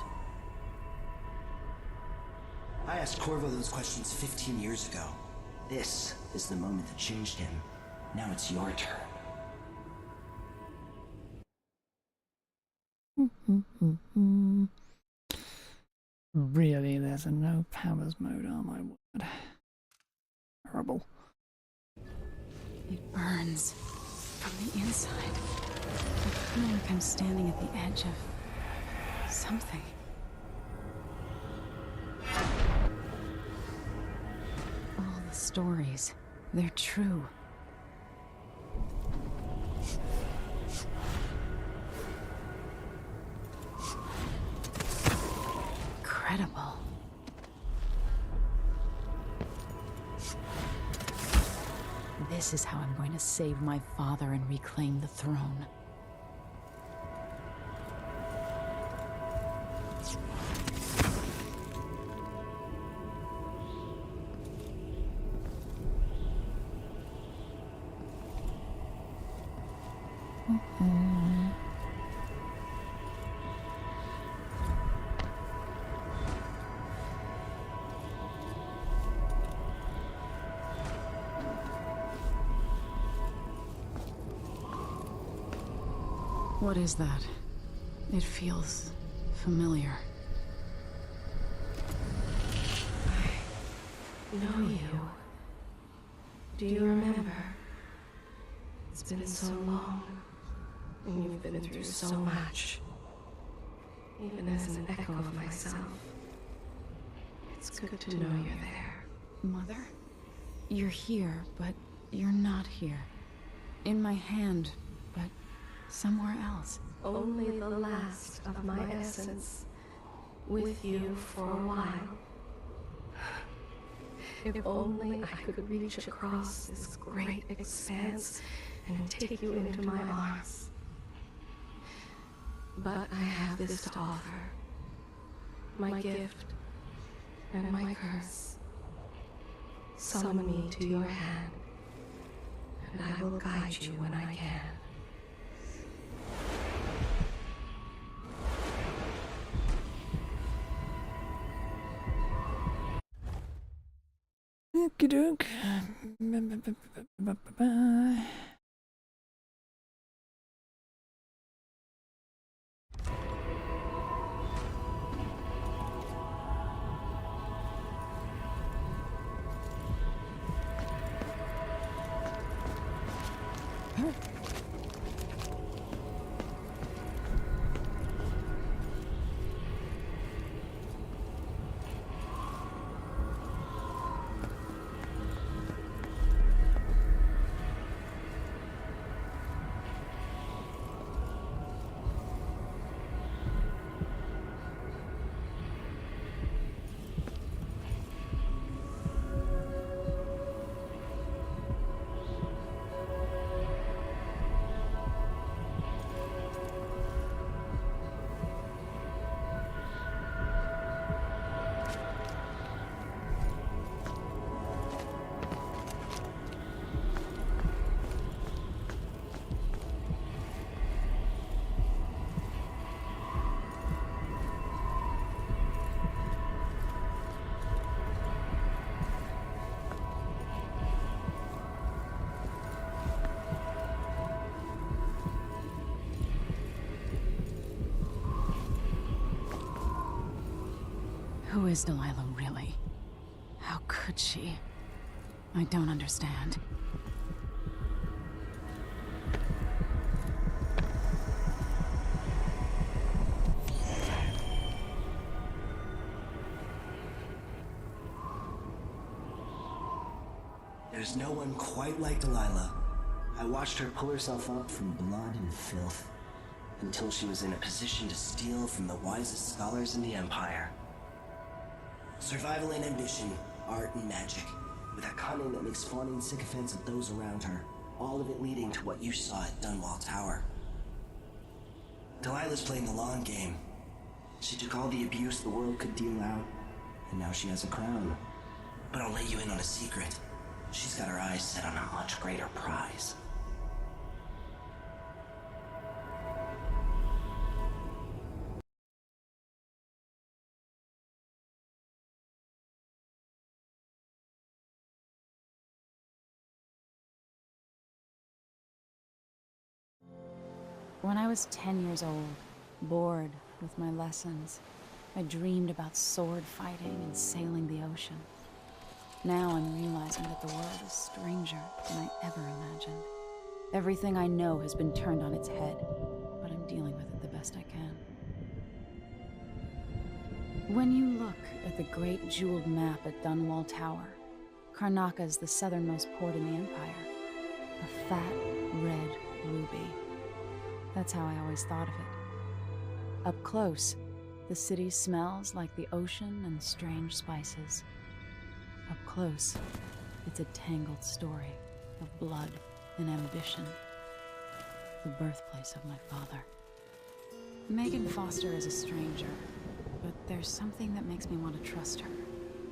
I asked Corvo those questions 15 years ago. This is the moment that changed him. Now it's your turn. Really, there's a no powers mode, oh my word. Horrible. It burns from the inside. I feel like I'm standing at the edge of something. All the stories, they're true. Incredible. This is how I'm going to save my father and reclaim the throne. What is that? It feels familiar. I know you. Do you remember? It's been so long, and you've been through so much. Even as an echo of myself, it's good to know you're there. Mother? You're here, but you're not here. In my hand, but somewhere else. Only the last of my essence, with you for a while. If only I could reach across this great expanse and take you into my arms. But I have this to offer. My gift and my curse. Summon me to your hand, and I will guide you when I can. Okie doke. Who is Delilah really? How could she? I don't understand. There's no one quite like Delilah. I watched her pull herself up from blood and filth until she was in a position to steal from the wisest scholars in the Empire. Survival and ambition, art and magic, with a cunning that makes fawning sycophants of those around her, all of it leading to what you saw at Dunwall Tower. Delilah's playing the long game. She took all the abuse the world could deal out, and now she has a crown. But I'll let you in on a secret. She's got her eyes set on a much greater prize. When I was 10 years old, bored with my lessons, I dreamed about sword fighting and sailing the ocean. Now I'm realizing that the world is stranger than I ever imagined. Everything I know has been turned on its head, but I'm dealing with it the best I can. When you look at the great jeweled map at Dunwall Tower, Karnaca is the southernmost port in the Empire. A fat, red ruby. That's how I always thought of it. Up close, the city smells like the ocean and strange spices. Up close, it's a tangled story of blood and ambition. The birthplace of my father. Megan Foster is a stranger, but there's something that makes me want to trust her,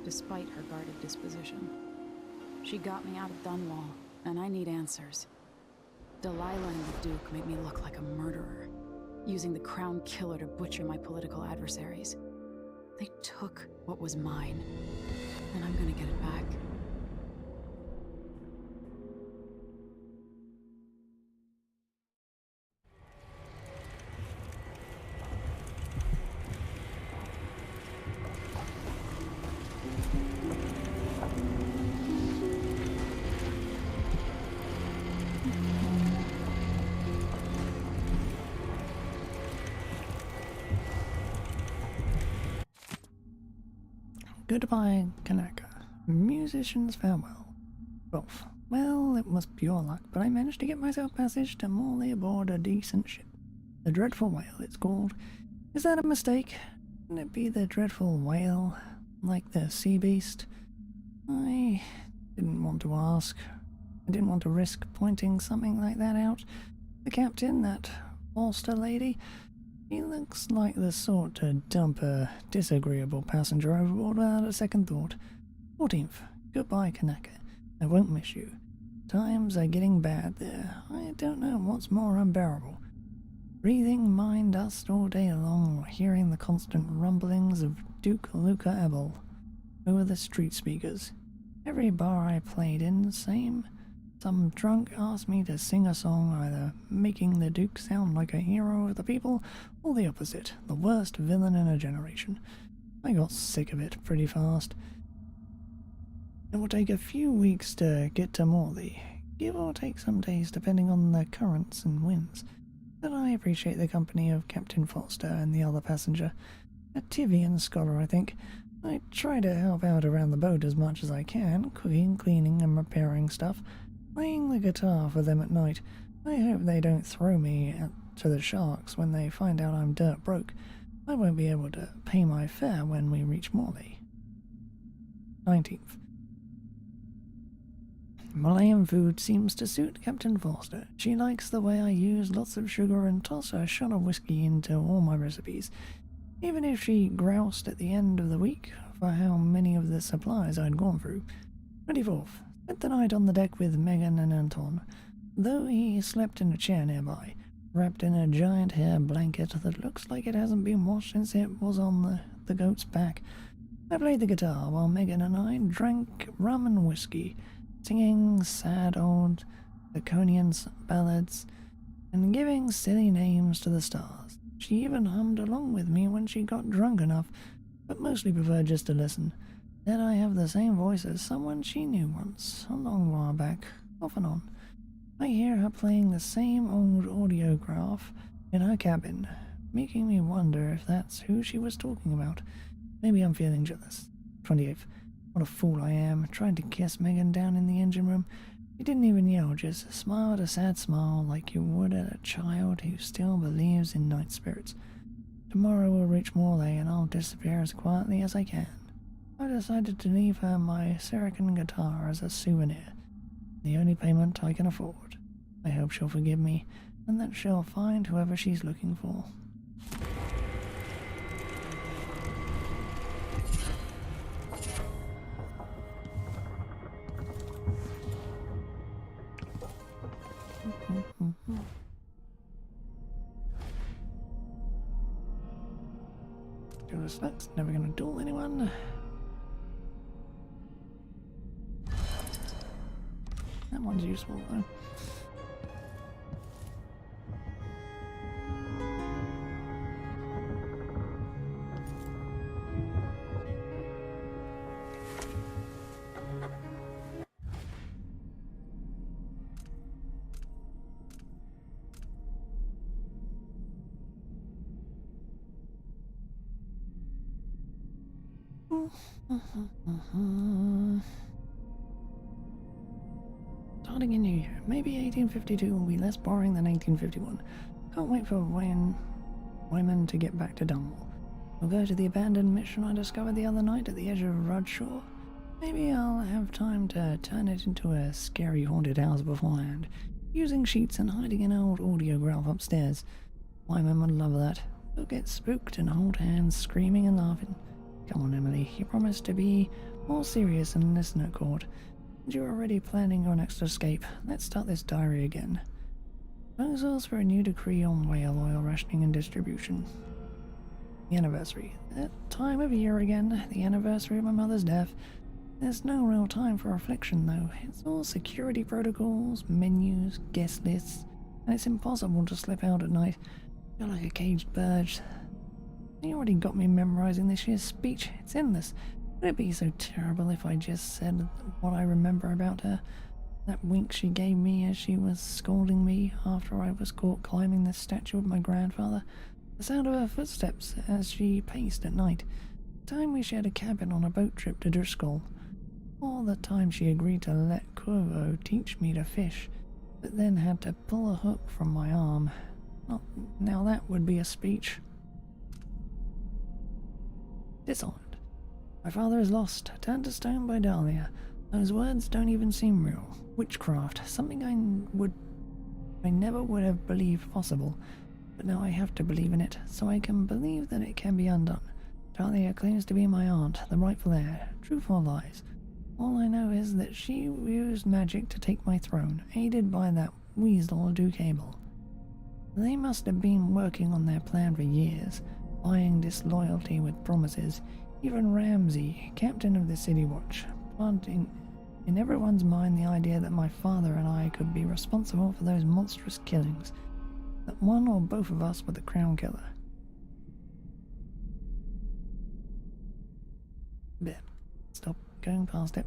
despite her guarded disposition. She got me out of Dunwall, and I need answers. Delilah and the Duke made me look like a murderer, using the Crown Killer to butcher my political adversaries. They took what was mine, and I'm gonna get it back. Goodbye, Kanaka. Musician's farewell. 12. Well, it was pure luck, but I managed to get myself passage to Morley aboard a decent ship. The Dreadful Whale, it's called. Is that a mistake? Wouldn't it be the Dreadful Whale, like the sea beast? I didn't want to ask. I didn't want to risk pointing something like that out. The captain, that Foster lady, he looks like the sort to dump a disagreeable passenger overboard without a second thought. 14th. Goodbye, Kanaka. I won't miss you. Times are getting bad there. I don't know what's more unbearable. Breathing mine dust all day long, or hearing the constant rumblings of Duke Luca Ebel over the street speakers. Every bar I played in, same. Some drunk asked me to sing a song, either making the Duke sound like a hero of the people, or the opposite, the worst villain in a generation. I got sick of it pretty fast. It will take a few weeks to get to Morley, give or take some days depending on the currents and winds. But I appreciate the company of Captain Foster and the other passenger, a Tivian scholar, I think. I try to help out around the boat as much as I can, cooking, cleaning and repairing stuff, playing the guitar for them at night. I hope they don't throw me to the sharks when they find out I'm dirt broke. I won't be able to pay my fare when we reach Morley. 19th. Malayan food seems to suit Captain Foster. She likes the way I use lots of sugar and toss a shot of whiskey into all my recipes, even if she groused at the end of the week for how many of the supplies I'd gone through. 24th. Spent the night on the deck with Megan and Anton, though he slept in a chair nearby, wrapped in a giant hair blanket that looks like it hasn't been washed since it was on the goat's back. I played the guitar while Megan and I drank rum and whiskey, singing sad old Laconian ballads and giving silly names to the stars. She even hummed along with me when she got drunk enough, but mostly preferred just to listen. Then I have the same voice as someone she knew once, a long while back, off and on. I hear her playing the same old audiograph in her cabin, making me wonder if that's who she was talking about. Maybe I'm feeling jealous. 28th. What a fool I am, trying to kiss Megan down in the engine room. She didn't even yell, just smiled a sad smile like you would at a child who still believes in night spirits. Tomorrow we'll reach Morley and I'll disappear as quietly as I can. I decided to leave her my Saracen guitar as a souvenir, the only payment I can afford. I hope she'll forgive me, and that she'll find whoever she's looking for. That's never gonna duel anyone. That one's useful though. Starting a new year. Maybe 1852 will be less boring than 1851. Can't wait for Wyman to get back to Dunwall. We'll go to the abandoned mission I discovered the other night at the edge of Rudshaw. Maybe I'll have time to turn it into a scary haunted house beforehand, using sheets and hiding an old audiograph upstairs. Wyman would love that. We'll get spooked and hold hands, screaming and laughing. Come on, Emily, you promised to be more serious and listen at court. And you're already planning your next escape. Let's start this diary again. Proposals for a new decree on whale oil rationing and distribution. The anniversary. That time of year again, the anniversary of my mother's death. There's no real time for reflection though. It's all security protocols, menus, guest lists, and it's impossible to slip out at night. Feel like a caged bird. You already got me memorizing this year's speech. It's endless. Would it be so terrible if I just said what I remember about her? That wink she gave me as she was scolding me after I was caught climbing the statue of my grandfather. The sound of her footsteps as she paced at night. time we shared a cabin on a boat trip to Driscoll. All the time she agreed to let Corvo teach me to fish, but then had to pull a hook from my arm. Now that would be a speech. Dishonored. My father is lost, turned to stone by Dahlia. Those words don't even seem real. Witchcraft, something I never would have believed possible, but now I have to believe in it, so I can believe that it can be undone. Dahlia claims to be my aunt, the rightful heir. Truth or lies? All I know is that she used magic to take my throne, aided by that weasel Duke Abel. They must have been working on their plan for years, buying disloyalty with promises. Even Ramsey, captain of the City Watch, planting in everyone's mind the idea that my father and I could be responsible for those monstrous killings, that one or both of us were the crown killer. Bit. Stop going past it.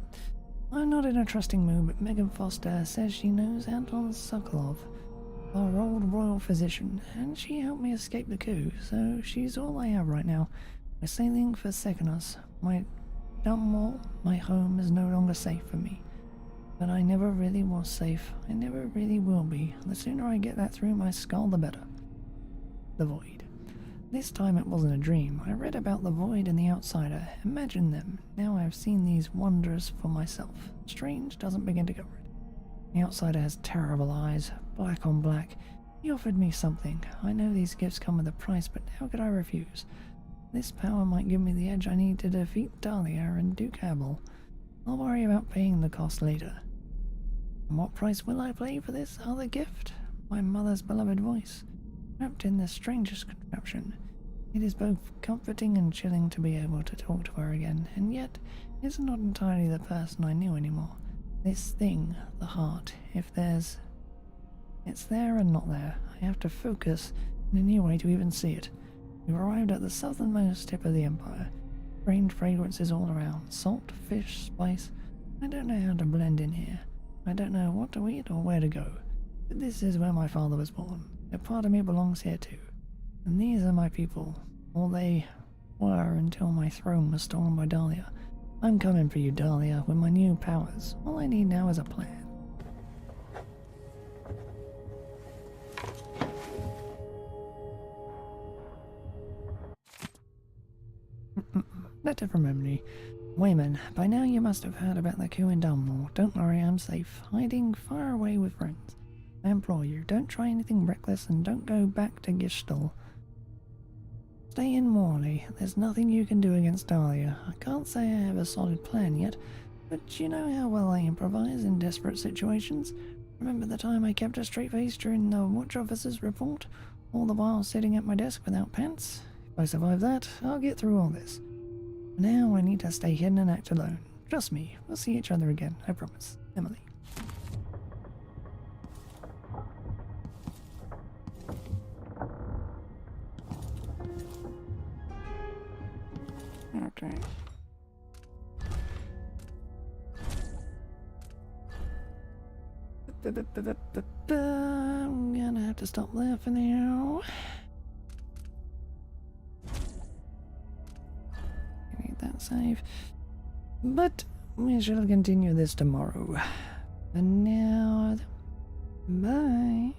I'm not in a trusting mood, but Megan Foster says she knows Anton Sokolov, our old royal physician, and she helped me escape the coup, so she's all I have right now. We're sailing for Sekonos. My Dunwall, my home, is no longer safe for me. But I never really was safe. I never really will be. The sooner I get that through my skull, the better. The Void. This time it wasn't a dream. I read about the Void and the Outsider. Imagine them. Now I have seen these wonders for myself. Strange doesn't begin to cover it. The Outsider has terrible eyes, black on black. He offered me something. I know these gifts come with a price, but how could I refuse? This power might give me the edge I need to defeat Dahlia and Duke Abel. I'll worry about paying the cost later. And what price will I pay for this other gift? My mother's beloved voice, wrapped in the strangest contraption. It is both comforting and chilling to be able to talk to her again, and yet it's not entirely the person I knew anymore. This thing, the heart, it's there and not there. I have to focus in a new way to even see it. We've arrived at the southernmost tip of the Empire. Strange fragrances all around. Salt, fish, spice. I don't know how to blend in here. I don't know what to eat or where to go. But this is where my father was born. A part of me belongs here too. And these are my people. Or they were until my throne was stolen by Dahlia. I'm coming for you, Dahlia, with my new powers. All I need now is a plan. Letter from Emily. Wayman, by now you must have heard about the coup in Dunwall. Don't worry, I'm safe, hiding far away with friends. I implore you, don't try anything reckless and don't go back to Gistel. Stay in Morley. There's nothing you can do against Dahlia. I can't say I have a solid plan yet, but you know how well I improvise in desperate situations. Remember the time I kept a straight face during the watch officer's report, all the while sitting at my desk without pants? If I survive that, I'll get through all this. Now I need to stay hidden and act alone. Trust me, we'll see each other again, I promise. Emily. Okay. I'm gonna have to stop there for now. That save, but we shall continue this tomorrow. And now, bye.